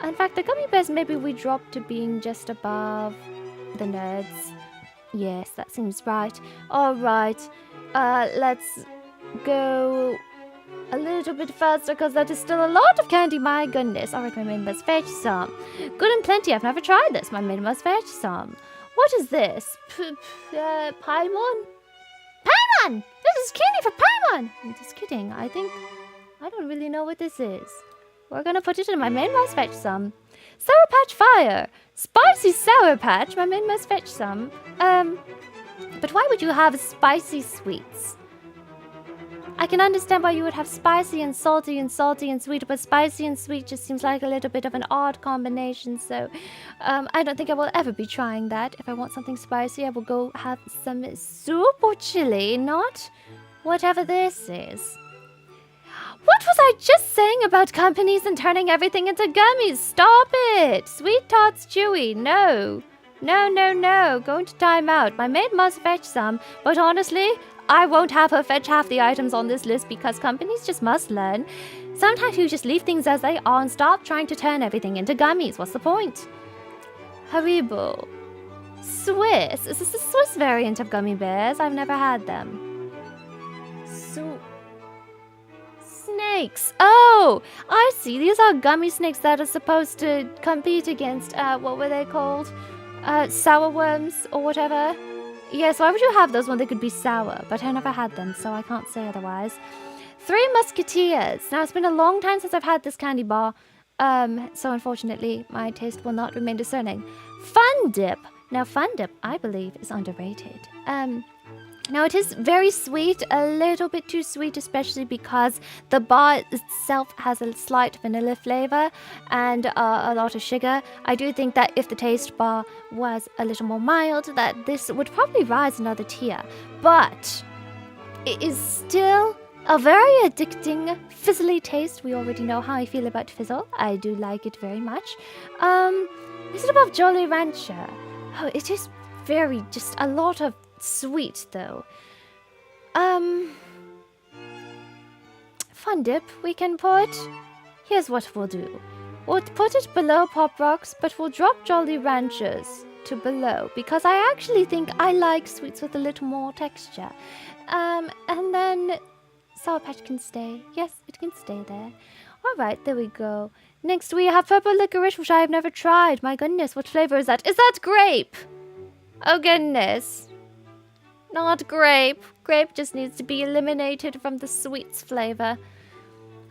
In fact, the gummy bears maybe we drop to being just above the nerds. Yes, that seems right. Alright, let's go a little bit faster because that is still a lot of candy, my goodness. Alright, my maid must fetch some. Good and plenty, I've never tried this. My maid must fetch some. What is this? Paimon? Paimon! This is candy for Paimon! I'm just kidding. I don't really know what this is. We're gonna put it in. My maid must fetch some. Sour Patch Fire! Spicy Sour Patch! My maid must fetch some. But why would you have spicy sweets? I can understand why you would have spicy and salty and salty and sweet, but spicy and sweet just seems like a little bit of an odd combination, so I don't think I will ever be trying that. If I want something spicy, I will go have some soup or chili, not whatever this is. What was I just saying about companies and turning everything into gummies? Stop it! Sweet Tots Chewy, no. No, no, no. Going to time out. My maid must fetch some, but honestly, I won't have her fetch half the items on this list because companies just must learn. Sometimes you just leave things as they are and stop trying to turn everything into gummies. What's the point? Haribo. Swiss. Is this the Swiss variant of gummy bears? I've never had them. Snakes. Oh, I see. These are gummy snakes that are supposed to compete against, what were they called? Sour worms or whatever. Yes, why would you have those when they could be sour? But I never had them, so I can't say otherwise. Three Musketeers. Now, it's been a long time since I've had this candy bar, so unfortunately, my taste will not remain discerning. Fun Dip. Now, Fun Dip, I believe, is underrated. Now, it is very sweet, a little bit too sweet, especially because the bar itself has a slight vanilla flavor and a lot of sugar. I do think that if the taste bar was a little more mild, that this would probably rise another tier. But it is still a very addicting, fizzly taste. We already know how I feel about fizzle. I do like it very much. Is it above Jolly Rancher? Oh, it is very, just a lot of sweet though. Fun Dip we can put. Here's what we'll do. We'll put it below Pop Rocks, but we'll drop Jolly Ranchers to below because I actually think I like sweets with a little more texture. And then Sour Patch can stay. Yes, it can stay there. Alright, there we go. Next we have Purple Licorice, which I have never tried. My goodness, what flavor is that? Is that grape? Oh goodness. Not grape. Grape just needs to be eliminated from the sweets flavor.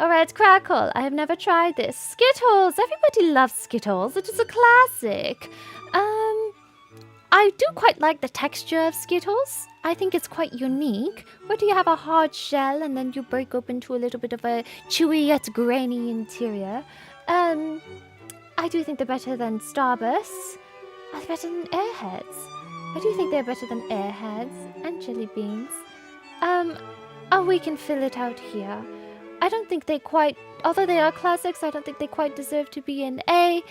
Alright, crackle. I have never tried this. Skittles. Everybody loves Skittles. It is a classic. I do quite like the texture of Skittles. I think it's quite unique. Where do you have a hard shell and then you break open to a little bit of a chewy yet grainy interior. I do think they're better than Starbursts. Are they better than Airheads? I do think they're better than Airheads and Jelly Beans. Oh, we can fill it out here. I don't think they quite, although they are classics, I don't think they quite deserve to be in A.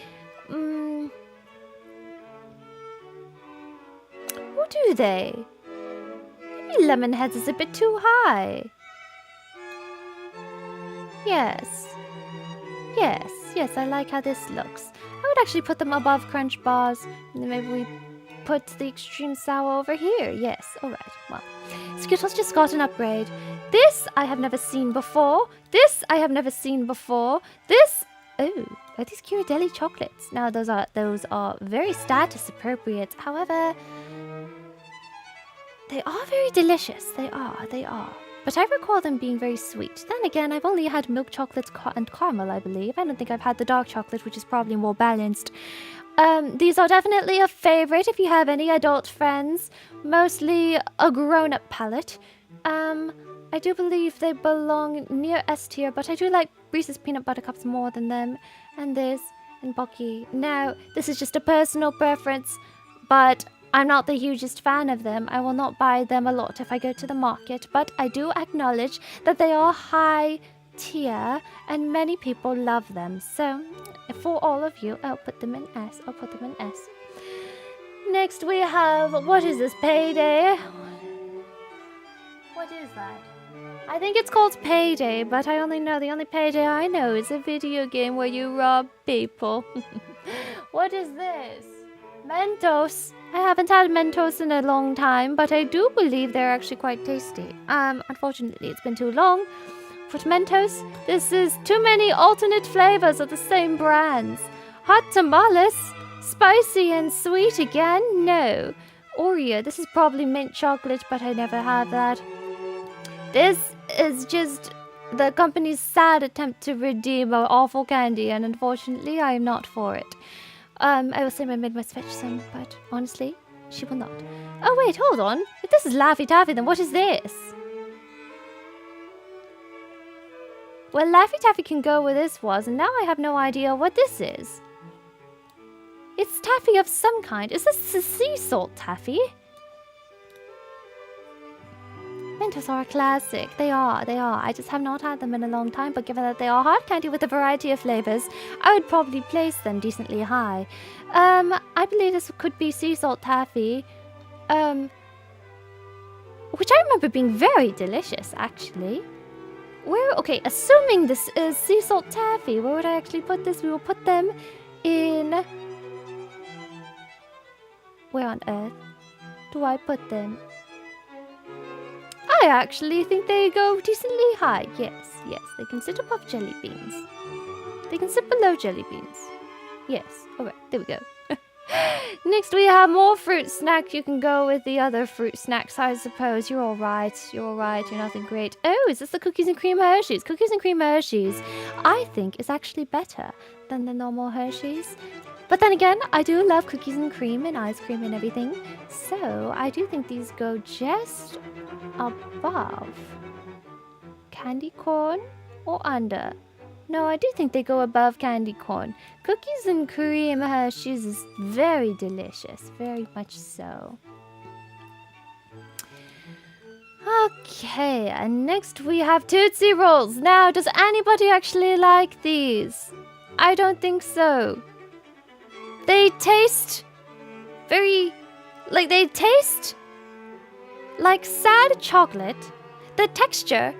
Who do they? Maybe Lemonheads is a bit too high. Yes, I like how this looks. I would actually put them above Crunch Bars, and then maybe we put the Extreme Sour over here. Yes, alright, well. Skittles just got an upgrade. This I have never seen before. This I have never seen before. This, oh, are these Ghirardelli chocolates? Now those are very status appropriate. However, they are very delicious. They are. But I recall them being very sweet. Then again, I've only had milk chocolate and caramel, I believe. I don't think I've had the dark chocolate, which is probably more balanced. These are definitely a favorite if you have any adult friends. Mostly a grown-up palate. I do believe they belong near S tier, but I do like Reese's Peanut Butter Cups more than them. And this, and Bucky. Now, this is just a personal preference, but I'm not the hugest fan of them. I will not buy them a lot if I go to the market, but I do acknowledge that they are high tier and many people love them. So, for all of you, I'll put them in S. Next we have, what is this, Payday? What is that? I think it's called Payday, but I only know, the only Payday I know is a video game where you rob people. What is this? Mentos. I haven't had Mentos in a long time, but I do believe they're actually quite tasty. Unfortunately, it's been too long. For Mentos, this is too many alternate flavors of the same brands. Hot tamales, spicy and sweet again? No. Oreo, this is probably mint chocolate, but I never had that. This is just the company's sad attempt to redeem an awful candy, and unfortunately, I am not for it. I will say my maid must fetch some, but honestly, she will not. Oh wait, hold on. If this is Laffy Taffy, then what is this? Well, Laffy Taffy can go where this was, and now I have no idea what this is. It's taffy of some kind. Is this a sea salt taffy? Mentos are a classic. They are. I just have not had them in a long time, but given that they are hard candy with a variety of flavors, I would probably place them decently high. I believe this could be sea salt taffy, which I remember being very delicious, actually. Okay, assuming this is sea salt taffy, where would I actually put this? We will put them in... Where on earth do I put them? I actually think they go decently high. Yes, they can sit above jelly beans. They can sit below jelly beans. Yes, alright, there we go. Next we have more fruit snack. You can go with the other fruit snacks, I suppose. You're alright, you're nothing great. Oh, is this the cookies and cream Hershey's? Cookies and cream Hershey's, I think, is actually better than the normal Hershey's. But then again, I do love cookies and cream and ice cream and everything. So, I do think these go just above candy corn or under. No, I do think they go above candy corn. Cookies and cream Hershey's is very delicious. Very much so. Okay, and next we have Tootsie Rolls. Now, does anybody actually like these? I don't think so. They taste like sad chocolate. The texture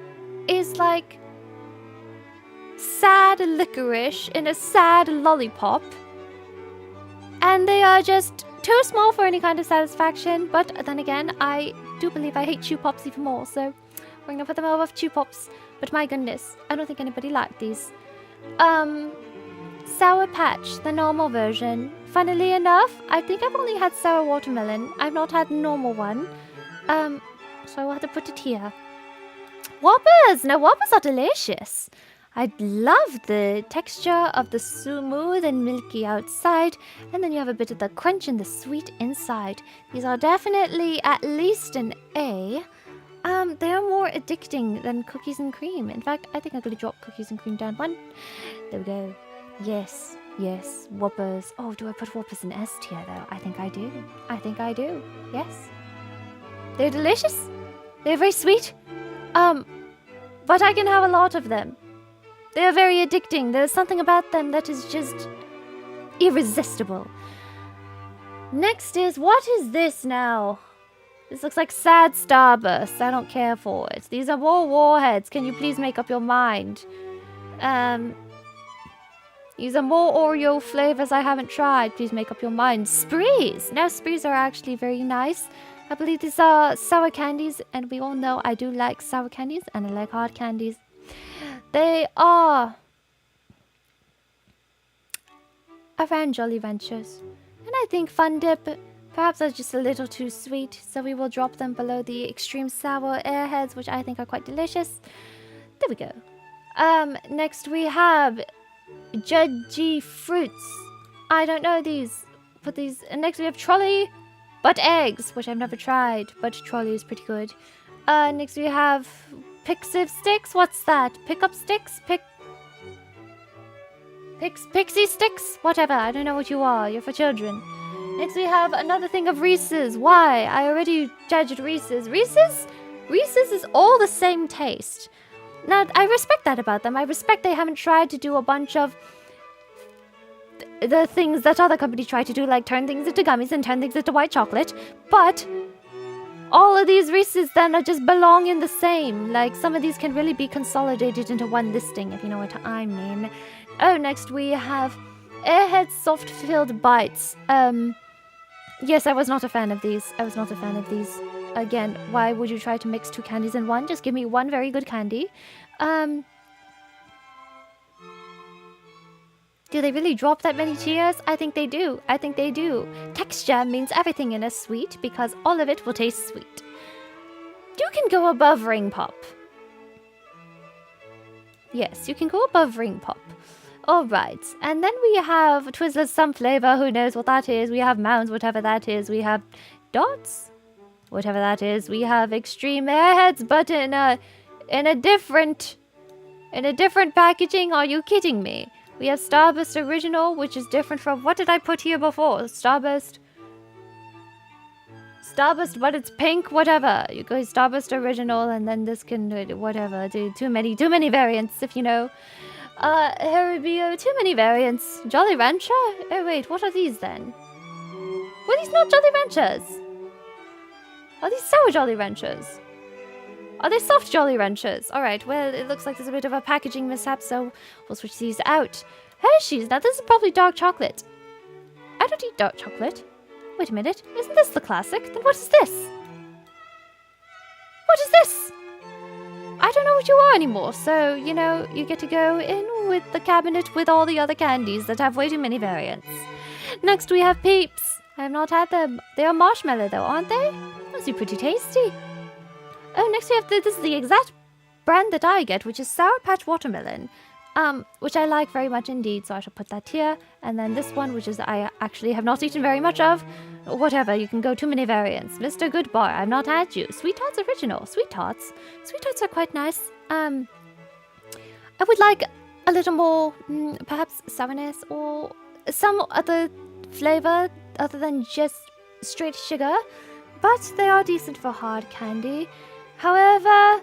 is like sad licorice in a sad lollipop. And they are just too small for any kind of satisfaction. But then again, I do believe I hate Chew Pops even more. So we're going to put them above Chew Pops. But my goodness, I don't think anybody liked these. Sour Patch, the normal version. Funnily enough, I think I've only had sour watermelon. I've not had the normal one. So I will have to put it here. Whoppers! Now whoppers are delicious. I love the texture of the smooth and milky outside, and then you have a bit of the crunch and the sweet inside. These are definitely at least an A. They are more addicting than cookies and cream. In fact, I think I'm going to drop cookies and cream down one. There we go. Yes, yes, whoppers. Oh, do I put whoppers in S tier though? I think I do. I think I do. Yes. They're delicious. They're very sweet. But I can have a lot of them. They are very addicting. There's something about them that is just irresistible. Next is, what is this now? This looks like sad starbursts. I don't care for it. These are more warheads. Can you please make up your mind? These are more Oreo flavors I haven't tried. Please make up your mind. Sprees. Now, sprees are actually very nice. I believe these are sour candies, and we all know I do like sour candies, and I like hard candies. They are around Jolly Ranchers. And I think Fun Dip perhaps are just a little too sweet, so we will drop them below the extreme sour Airheads, which I think are quite delicious. There we go. Next we have Judgy Fruits. I don't know these. Put these. And next we have Trolley Butt Eggs, which I've never tried, but Trolley is pretty good. Next we have Pixiv Sticks. What's that? Pickup Sticks? Pixie Sticks? Whatever. I don't know what you are. You're for children. Next we have another thing of Reese's. Why? I already judged Reese's. Reese's is all the same taste. Now, I respect that about them. I respect they haven't tried to do a bunch of the things that other companies try to do, like turn things into gummies and turn things into white chocolate. But all of these Reese's then are just belong in the same. Like, some of these can really be consolidated into one listing, if you know what I mean. Oh, next we have Airhead Soft-Filled Bites. Yes, I was not a fan of these. Again, why would you try to mix two candies in one? Just give me one very good candy. Do they really drop that many tiers? I think they do. Texture means everything in a sweet because all of it will taste sweet. You can go above Ring Pop. Yes, you can go above Ring Pop. Alright, and then we have Twizzlers some flavor, who knows what that is. We have Mounds, whatever that is. We have Dots, whatever that is. We have Extreme Airheads, but in a different packaging. Are you kidding me? We have Starburst Original, which is different from... What did I put here before? Starburst, but it's pink, whatever. You go Starburst Original, and then this can... Whatever, do too many variants, if you know. Haribo, too many variants. Jolly Rancher? Oh wait, what are these then? Were these not Jolly Ranchers? Are these sour Jolly Ranchers? Are they soft Jolly Ranchers? Alright, well, it looks like there's a bit of a packaging mishap, so we'll switch these out. Hershey's, now this is probably dark chocolate. I don't eat dark chocolate. Wait a minute, isn't this the classic? Then what is this? What is this? I don't know what you are anymore, so, you know, you get to go in with the cabinet with all the other candies that have way too many variants. Next we have Peeps. I have not had them. They are marshmallow though, aren't they? Those are pretty tasty. Oh, next we have this is the exact brand that I get, which is Sour Patch Watermelon. Which I like very much indeed, so I shall put that here. And then this one, which is I actually have not eaten very much of. Whatever, you can go too many variants. Mr. Good Bar, I've not had you. Sweet Tarts Original. Sweet Tarts are quite nice. I would like a little more, perhaps sourness or some other flavor other than just straight sugar. But they are decent for hard candy. However,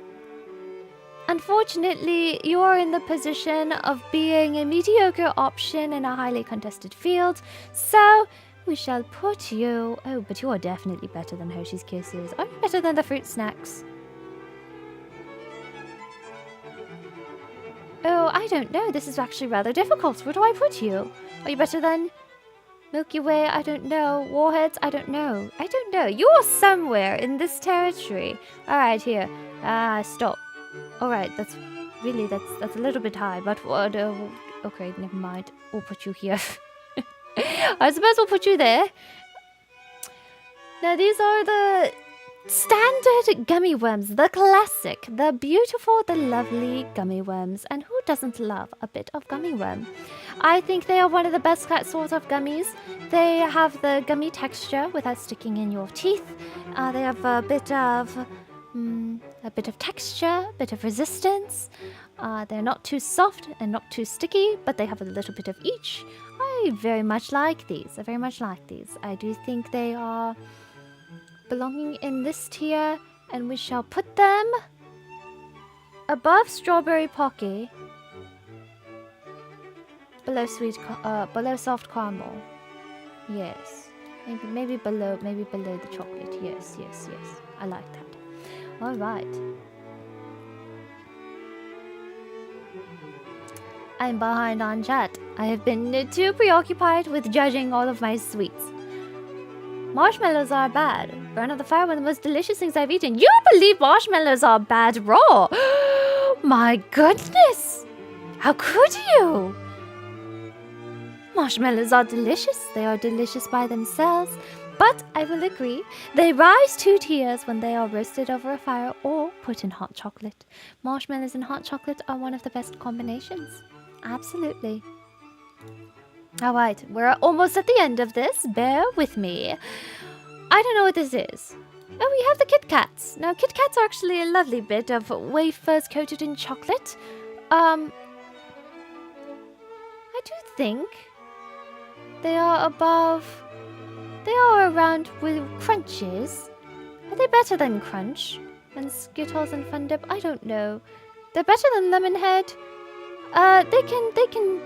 unfortunately, you are in the position of being a mediocre option in a highly contested field, so we shall put you... Oh, but you are definitely better than Hershey's Kisses. Are you better than the fruit snacks? Oh, I don't know. This is actually rather difficult. Where do I put you? Are you better than Milky Way? I don't know. Warheads? I don't know. You are somewhere in this territory. Alright, here. Stop. Alright, that's a little bit high, but what? Okay, never mind. We'll put you here. I suppose we'll put you there. Now, these are the Standard gummy worms, the classic, the beautiful, the lovely gummy worms. And who doesn't love a bit of gummy worm? I think they are one of the best sorts of gummies. They have the gummy texture without sticking in your teeth. They have a bit of texture, a bit of resistance. They're not too soft and not too sticky, but they have a little bit of each. I very much like these. I do think they are belonging in this tier, and we shall put them above Strawberry Pocky, below below soft caramel. Yes, maybe below the chocolate. Yes. I like that. All right. I'm behind on chat. I have been too preoccupied with judging all of my sweets. Marshmallows are bad. Burn of the fire, one of the most delicious things I've eaten. You believe marshmallows are bad raw? My goodness! How could you? Marshmallows are delicious. They are delicious by themselves. But I will agree, they rise 2 tiers when they are roasted over a fire or put in hot chocolate. Marshmallows and hot chocolate are one of the best combinations. Absolutely. Alright, we're almost at the end of this. Bear with me. I don't know what this is. Oh, we have the Kit Kats. Now, Kit Kats are actually a lovely bit of wafers coated in chocolate. I do think they are above... They are around with Crunches. Are they better than Crunch? And Skittles and Fun Dip? I don't know. They're better than Lemonhead. They can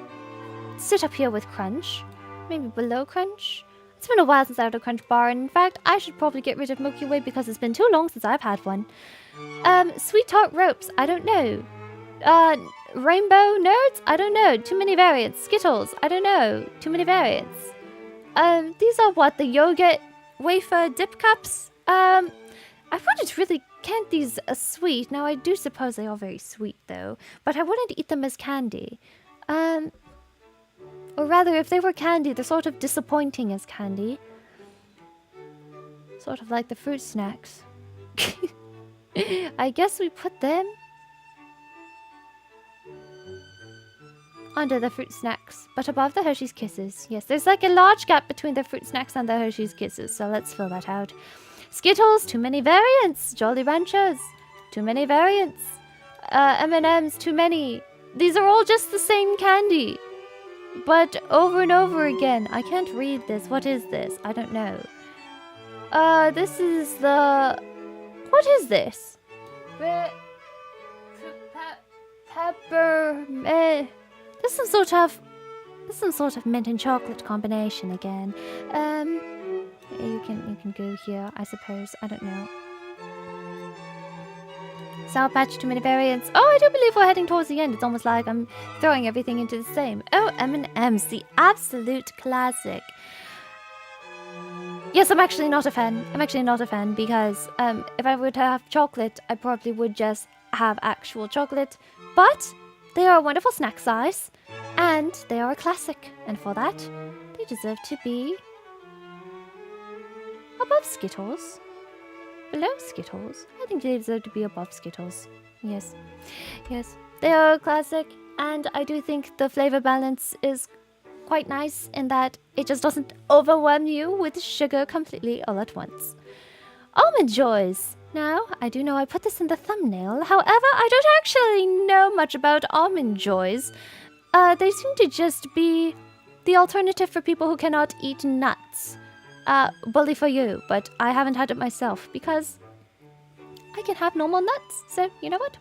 sit up here with Crunch. Maybe below Crunch. It's been a while since I had a Crunch bar, and in fact, I should probably get rid of Milky Way because it's been too long since I've had one. Sweet Tart Ropes, I don't know. Rainbow Nerds, I don't know. Too many variants. Skittles, I don't know. Too many variants. These are what, the yogurt wafer dip cups? I wouldn't really count these as sweet. Now, I do suppose they are very sweet, though, but I wouldn't eat them as candy. Or rather, if they were candy, they're sort of disappointing as candy. Sort of like the fruit snacks. I guess we put them under the fruit snacks, but above the Hershey's Kisses. Yes, there's like a large gap between the fruit snacks and the Hershey's Kisses, so let's fill that out. Skittles, too many variants. Jolly Ranchers, too many variants. M&M's, too many. These are all just the same candy, but over and over again. I can't read this. What is this? I don't know. This is the... What is this? Pepper... This is some sort of mint and chocolate combination again. You can go here, I suppose. I don't know. Sour Patch, too many variants. Oh, I do believe we're heading towards the end. It's almost like I'm throwing everything into the same. Oh, M&M's, the absolute classic. Yes, I'm actually not a fan. Because if I were to have chocolate, I probably would just have actual chocolate. But they are a wonderful snack size, and they are a classic. And for that, they deserve to be above Skittles. Below Skittles? I think they deserve to be above Skittles. Yes. They are a classic, and I do think the flavor balance is quite nice in that it just doesn't overwhelm you with sugar completely all at once. Almond Joys. Now, I do know I put this in the thumbnail. However, I don't actually know much about Almond Joys. They seem to just be the alternative for people who cannot eat nuts. Bully for you, but I haven't had it myself because I can have normal nuts. So, you know what?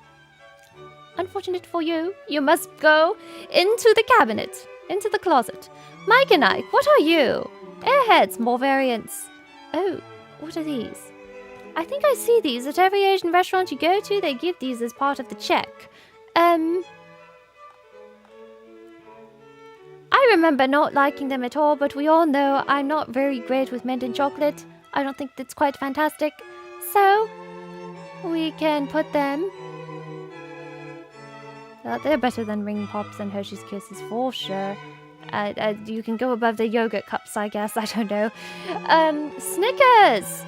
Unfortunate for you, you must go into the cabinet, into the closet. Mike and Ike, what are you? Airheads, more variants. Oh, what are these? I think I see these at every Asian restaurant you go to. They give these as part of the check. I remember not liking them at all, but we all know I'm not very great with mint and chocolate. I don't think that's quite fantastic. So, we can put them... they're better than Ring Pops and Hershey's Kisses for sure. You can go above the yogurt cups, I guess. I don't know. Snickers!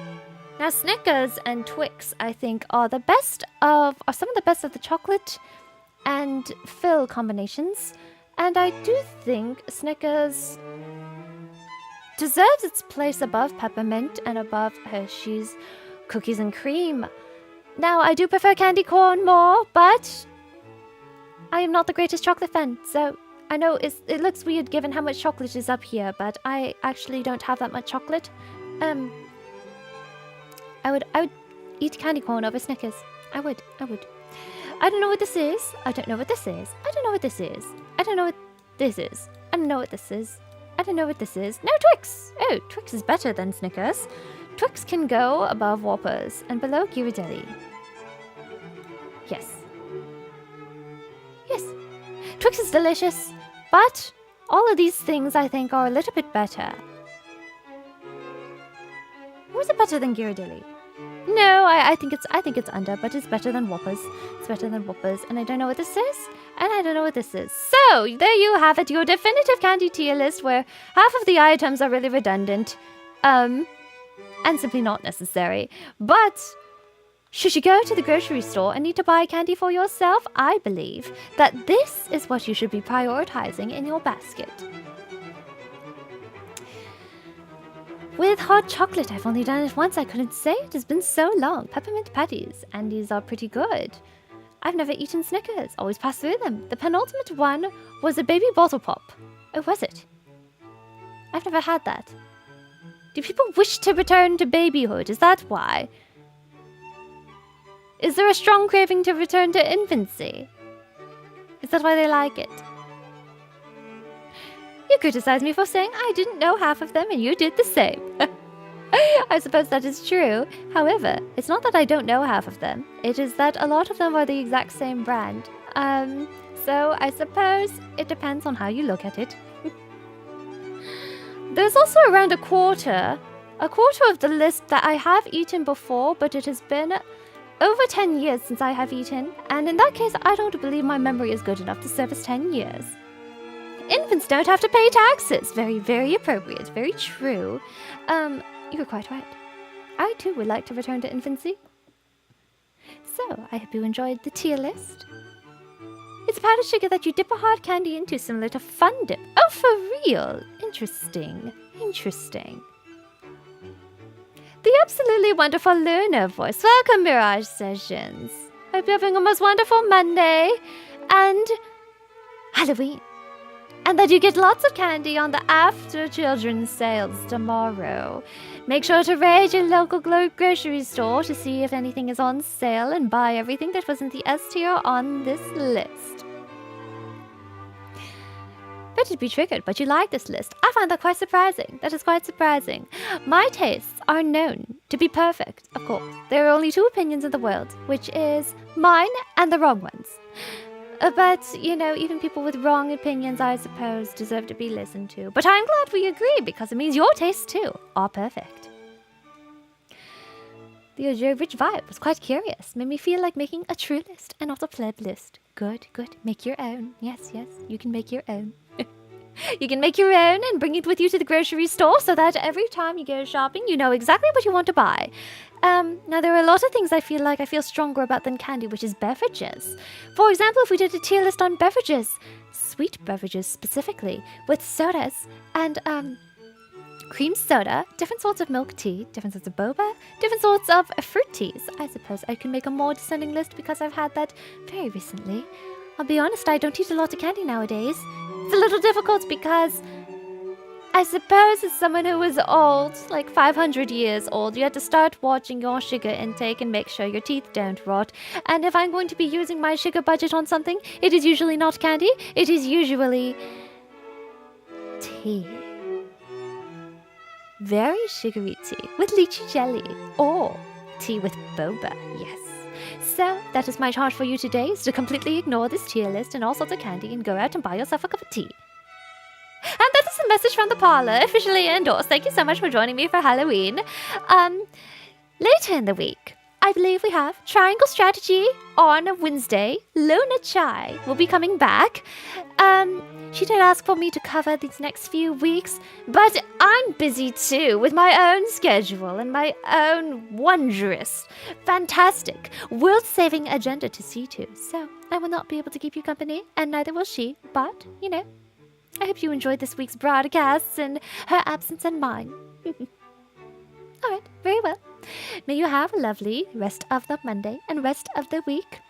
Now, Snickers and Twix, I think, are some of the best of the chocolate and fill combinations. And I do think Snickers deserves its place above peppermint and above Hershey's cookies and cream. Now, I do prefer candy corn more, but I am not the greatest chocolate fan, so I know it looks weird given how much chocolate is up here, but I actually don't have that much chocolate. I would eat candy corn over Snickers. I would. I don't know what this is. I don't know what this is. I don't know what this is. I don't know what this is. I don't know what this is. I don't know what this is. No, Twix! Oh, Twix is better than Snickers. Twix can go above Whoppers and below Ghirardelli. Yes. Yes. Twix is delicious, but all of these things I think are a little bit better. Or is it better than Ghirardelli? No, I think it's under, but it's better than Whoppers. It's better than Whoppers, and I don't know what this is, and I don't know what this is. So, there you have it, your definitive candy tier list, where half of the items are really redundant, and simply not necessary. But should you go to the grocery store and need to buy candy for yourself, I believe that this is what you should be prioritizing in your basket. With hot chocolate, I've only done it once. I couldn't say it has been so long. Peppermint patties, and these are pretty good. I've never eaten Snickers, always pass through them. The penultimate one was a baby bottle pop. Oh, was it? I've never had that. Do people wish to return to babyhood? Is that why? Is there a strong craving to return to infancy? Is that why they like it? You criticize me for saying I didn't know half of them and you did the same. I suppose that is true. However, it's not that I don't know half of them. It is that a lot of them are the exact same brand. So I suppose it depends on how you look at it. There's also around a quarter of the list that I have eaten before, but it has been over 10 years since I have eaten, and in that case, I don't believe my memory is good enough to service 10 years. Infants don't have to pay taxes. Very, very appropriate. Very true. You were quite right. I too would like to return to infancy. So, I hope you enjoyed the tier list. It's powdered sugar that you dip a hard candy into, similar to Fun Dip. Oh, for real? Interesting. Interesting. The absolutely wonderful Luna voice. Welcome, Mirage Sessions. Hope you're having a most wonderful Monday and Halloween. And that you get lots of candy on the after children's sales tomorrow. Make sure to raid your local grocery store to see if anything is on sale and buy everything that was in the S tier on this list. Better be triggered, but you like this list. I find that quite surprising. That is quite surprising. My tastes are known to be perfect, of course. There are only two opinions in the world, which is mine and the wrong ones. But, you know, even people with wrong opinions, I suppose, deserve to be listened to. But I'm glad we agree, because it means your tastes, too, are perfect. The Ojou Rich vibe was quite curious. Made me feel like making a true list and not a pleb list. Good, good. Make your own. Yes, yes, you can make your own. You can make your own and bring it with you to the grocery store so that every time you go shopping, you know exactly what you want to buy. Now, there are a lot of things I feel stronger about than candy, which is beverages. For example, if we did a tier list on beverages, sweet beverages specifically, with sodas and, cream soda, different sorts of milk tea, different sorts of boba, different sorts of fruit teas. I suppose I can make a more descending list because I've had that very recently. I'll be honest, I don't eat a lot of candy nowadays. It's a little difficult because I suppose as someone who was old, like 500 years old, you had to start watching your sugar intake and make sure your teeth don't rot. And if I'm going to be using my sugar budget on something, it is usually not candy, it is usually tea. Very sugary tea with lychee jelly or tea with boba, yes. So, that is my charge for you today, is to completely ignore this tier list and all sorts of candy and go out and buy yourself a cup of tea. And that is the message from the parlor, officially endorsed. Thank you so much for joining me for Halloween. Later in the week, I believe we have Triangle Strategy on Wednesday. Luna Chai will be coming back. She did ask for me to cover these next few weeks, but I'm busy too with my own schedule and my own wondrous, fantastic, world-saving agenda to see to. So I will not be able to keep you company, and neither will she. But, I hope you enjoyed this week's broadcasts and her absence and mine. Alright, very well. May you have a lovely rest of the Monday and rest of the week.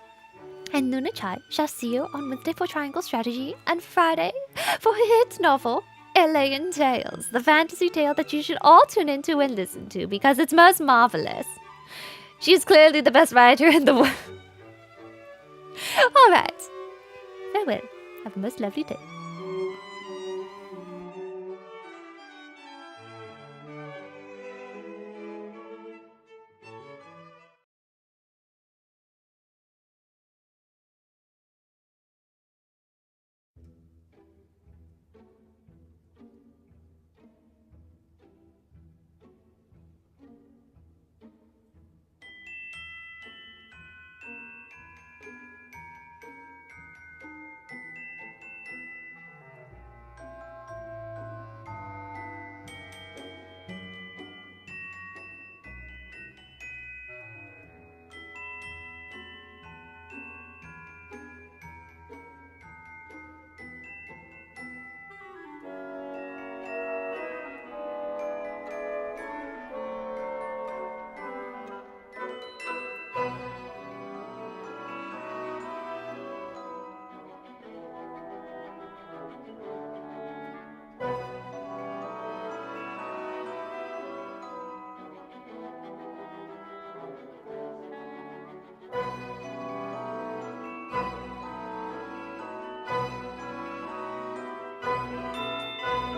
And Luna Chai shall see you on Wednesday for Triangle Strategy and Friday for her hit novel, Alien Tales, the fantasy tale that you should all tune into and listen to because it's most marvelous. She is clearly the best writer in the world. Alright. Farewell. Have a most lovely day.